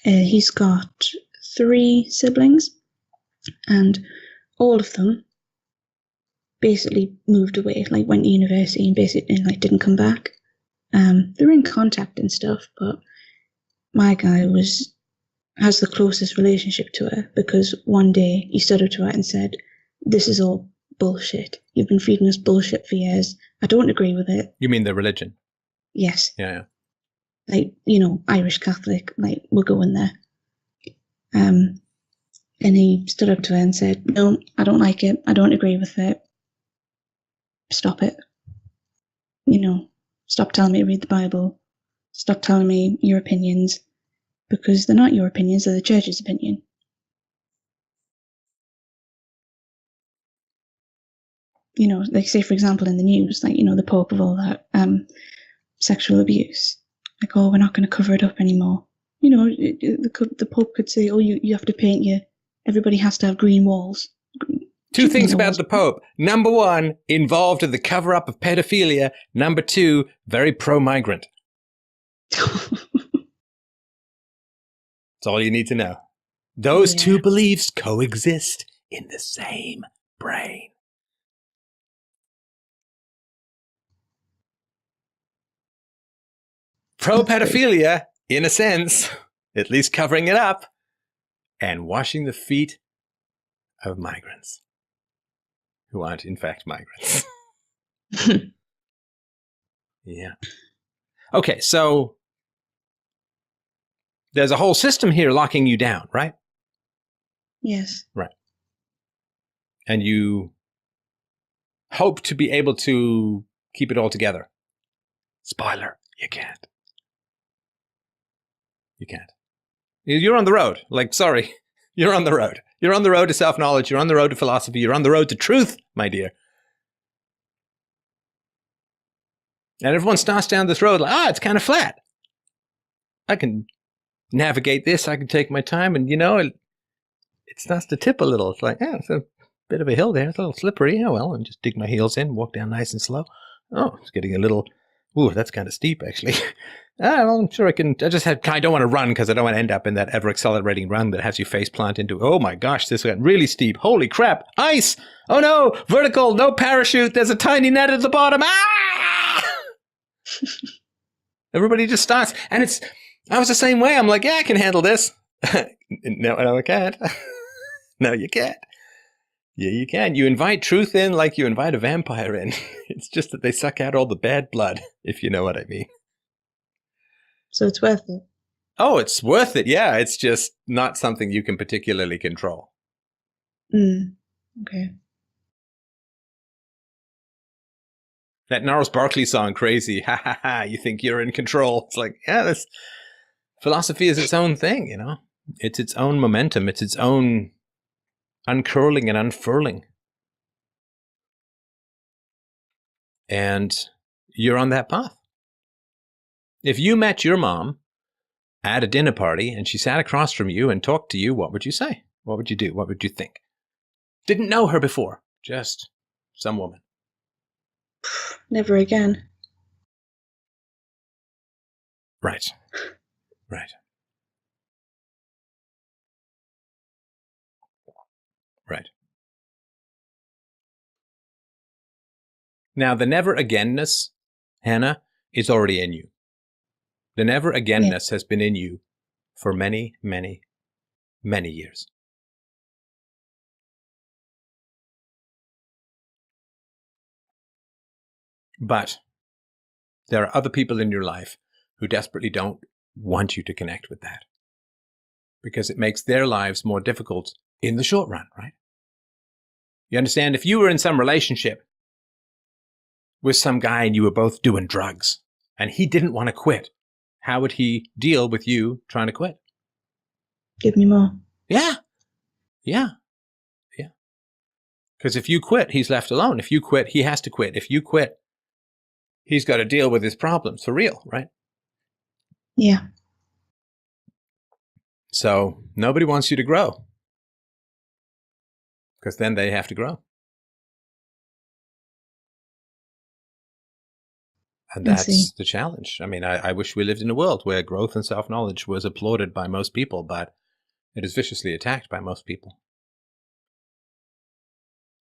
He's got 3 siblings, and all of them basically moved away, like went to university and basically didn't come back. They're in contact and stuff, but my guy has the closest relationship to her because one day he stood up to her and said, "This is all bullshit. You've been feeding us bullshit for years. I don't agree with it." You mean the religion? Yes. Yeah. Irish Catholic, we're going there. And he stood up to her and said, "No, I don't like it. I don't agree with it. Stop it. Stop telling me to read the Bible. Stop telling me your opinions, because they're not your opinions, they're the church's opinion." Say, for example, in the news, the Pope of all that sexual abuse. We're not going to cover it up anymore. The Pope could say, "Oh, you have to paint everybody has to have green walls." 2 things about the Pope. Number 1, involved in the cover-up of pedophilia. Number 2, very pro-migrant. That's all you need to know. Those 2 beliefs coexist in the same brain. Pro-pedophilia, in a sense, at least covering it up, and washing the feet of migrants, who aren't in fact migrants. Yeah. Okay, so there's a whole system here locking you down, right? Yes. Right. And you hope to be able to keep it all together. Spoiler, you can't. You can't. You're on the road. Sorry, you're on the road. You're on the road to self-knowledge. You're on the road to philosophy. You're on the road to truth, my dear. And everyone starts down this road it's kind of flat. I can navigate this. I can take my time. And, it starts to tip a little. It's it's a bit of a hill there. It's a little slippery. Oh, well, and just dig my heels in, walk down nice and slow. Oh, it's getting a little, that's kind of steep, actually. Well, I'm sure I can. I don't want to run because I don't want to end up in that ever-accelerating run that has you face plant into, oh my gosh, this got really steep. Holy crap. Ice. Oh no, vertical, no parachute. There's a tiny net at the bottom. Everybody just starts. And I was the same way. I'm I can handle this. No, I can't. No, you can't. Yeah, you can. You invite truth in like you invite a vampire in. It's just that they suck out all the bad blood, if you know what I mean. So it's worth it. Oh, it's worth it. Yeah, it's just not something you can particularly control. Okay. That Gnarls Barkley song, Crazy. Ha ha ha. You think you're in control. It's this philosophy is its own thing, It's its own momentum. It's its own uncurling and unfurling. And you're on that path. If you met your mom at a dinner party and she sat across from you and talked to you, what would you say? What would you do? What would you think? Didn't know her before, just some woman. Never again. Right. Now, the never againness, Hannah, is already in you. The never againness has been in you for many, many, many years. But there are other people in your life who desperately don't want you to connect with that. because it makes their lives more difficult in the short run, right? You understand? If you were in some relationship with some guy and you were both doing drugs and he didn't want to quit, how would he deal with you trying to quit? Give me more. Yeah. Because if you quit, he's left alone. If you quit, he has to quit. If you quit, he's got to deal with his problems for real, right? Yeah. So nobody wants you to grow, because then they have to grow. And that's the challenge. I mean, I wish we lived in a world where growth and self-knowledge was applauded by most people, but it is viciously attacked by most people.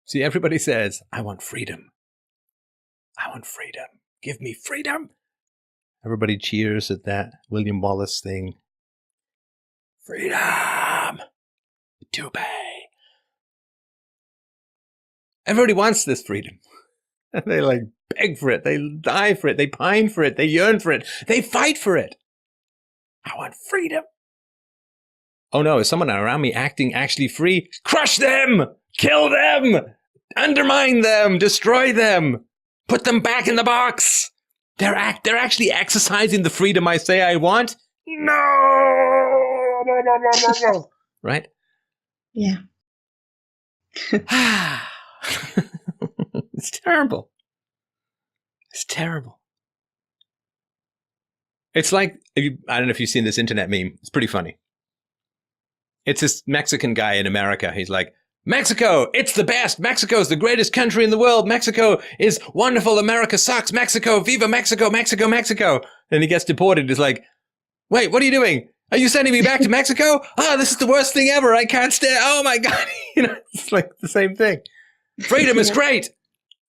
See, everybody says, I want freedom. I want freedom. Give me freedom. Everybody cheers at that William Wallace thing. Freedom! To obey. Everybody wants this freedom. And they like beg for it. They die for it. They pine for it. They yearn for it. They fight for it. I want freedom. Oh no, is someone around me acting actually free? Crush them! Kill them! Undermine them! Destroy them! Put them back in the box! They're actually exercising the freedom I say I want? No! Right? Yeah. It's terrible. It's terrible. It's like, I don't know if you've seen this internet meme. It's pretty funny. It's this Mexican guy in America. He's like, Mexico, it's the best. Mexico is the greatest country in the world. Mexico is wonderful. America sucks. Mexico, viva Mexico, Mexico, Mexico. And he gets deported. He's like, wait, what are you doing? Are you sending me back to Mexico? This is the worst thing ever. I can't stand. Oh my God. It's like the same thing. Freedom is great.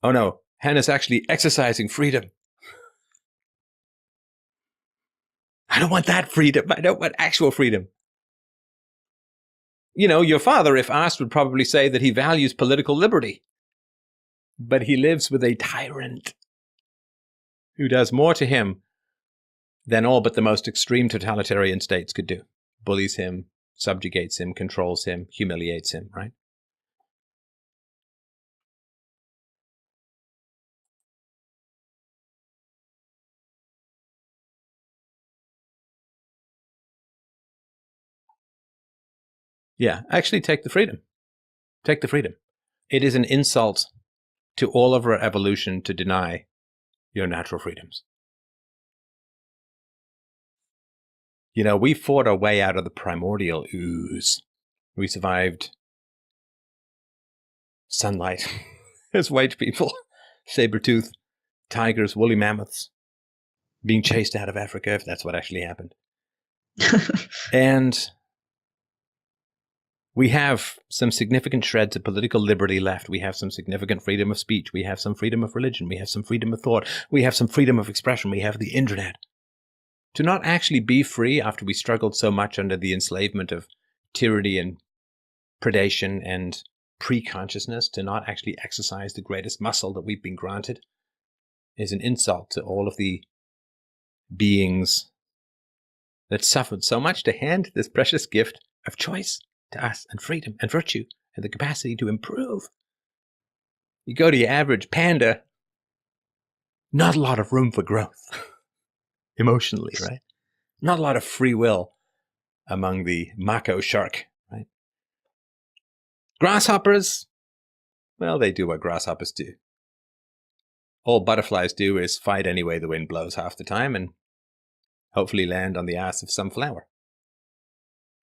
Oh no, Hannah's actually exercising freedom. I don't want that freedom. I don't want actual freedom. Your father, if asked, would probably say that he values political liberty. But he lives with a tyrant who does more to him than all but the most extreme totalitarian states could do. Bullies him, subjugates him, controls him, humiliates him, right? Yeah, actually take the freedom. Take the freedom. It is an insult to all of our evolution to deny your natural freedoms. We fought our way out of the primordial ooze. We survived sunlight as white people, saber-toothed tigers, woolly mammoths, being chased out of Africa, if that's what actually happened. And we have some significant shreds of political liberty left. We have some significant freedom of speech. We have some freedom of religion. We have some freedom of thought. We have some freedom of expression. We have the internet. To not actually be free after we struggled so much under the enslavement of tyranny and predation and pre-consciousness, to not actually exercise the greatest muscle that we've been granted, is an insult to all of the beings that suffered so much to hand this precious gift of choice to us, and freedom and virtue and the capacity to improve. You go to your average panda, not a lot of room for growth emotionally, right? Not a lot of free will among the mako shark, right? Grasshoppers, well, they do what grasshoppers do. All butterflies do is fight any way the wind blows half the time and hopefully land on the ass of some flower.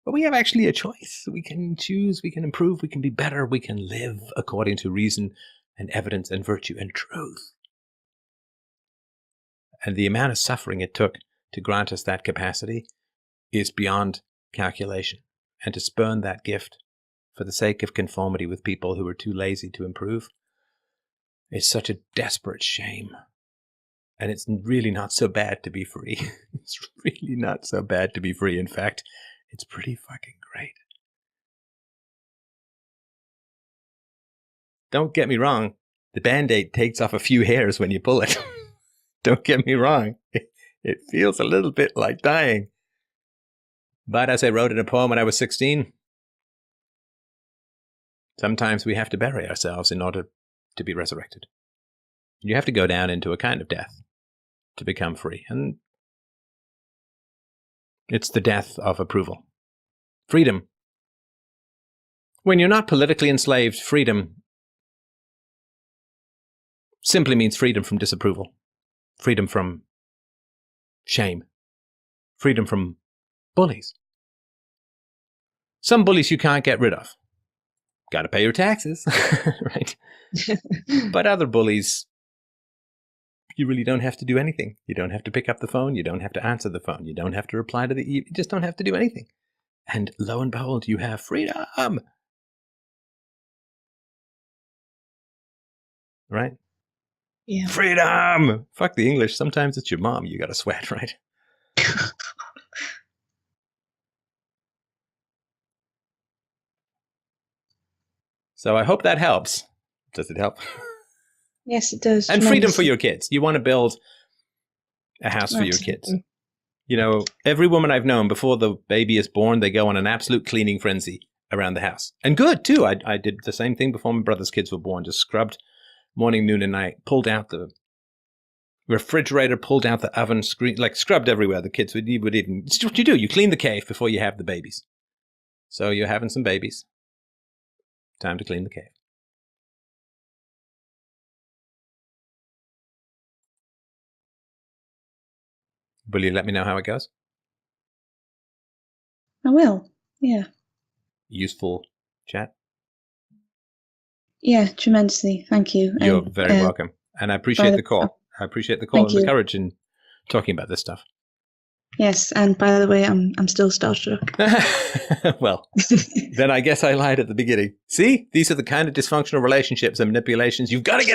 But we have actually a choice. We can choose, we can improve, we can be better, we can live according to reason and evidence and virtue and truth. And the amount of suffering it took to grant us that capacity is beyond calculation. And to spurn that gift for the sake of conformity with people who are too lazy to improve is such a desperate shame. And it's really not so bad to be free. It's really not so bad to be free. In fact, it's pretty fucking great. Don't get me wrong. The Band-Aid takes off a few hairs when you pull it. Don't get me wrong. It feels a little bit like dying. But as I wrote in a poem when I was 16, sometimes we have to bury ourselves in order to be resurrected. You have to go down into a kind of death to become free. And it's the death of approval. Freedom. When you're not politically enslaved, freedom simply means freedom from disapproval, freedom from shame, freedom from bullies. Some bullies you can't get rid of. Got to pay your taxes, right? But other bullies, you really don't have to do anything. You don't have to pick up the phone. You don't have to answer the phone. You don't have to reply to the email. You just don't have to do anything. And lo and behold, you have freedom. Right? Yeah. Freedom! Fuck the English. Sometimes it's your mom you got to sweat, right? So I hope that helps. Does it help? Yes, it does. And freedom for your kids. You want to build a house for your kids. You know, every woman I've known, before the baby is born, they go on an absolute cleaning frenzy around the house. And good, too. I did the same thing before my brother's kids were born. Just scrubbed morning, noon, and night. Pulled out the refrigerator, pulled out the oven, scrubbed everywhere. The kids would even... It's what you do. You clean the cave before you have the babies. So you're having some babies. Time to clean the cave. Will you let me know how it goes? I will. Yeah. Useful chat? Yeah, tremendously. Thank you. You're very welcome. And I appreciate the call. I appreciate the call and the courage in talking about this stuff. Yes, and by the way, I'm still starstruck. Well, then I guess I lied at the beginning. See? These are the kind of dysfunctional relationships and manipulations you've got to get out.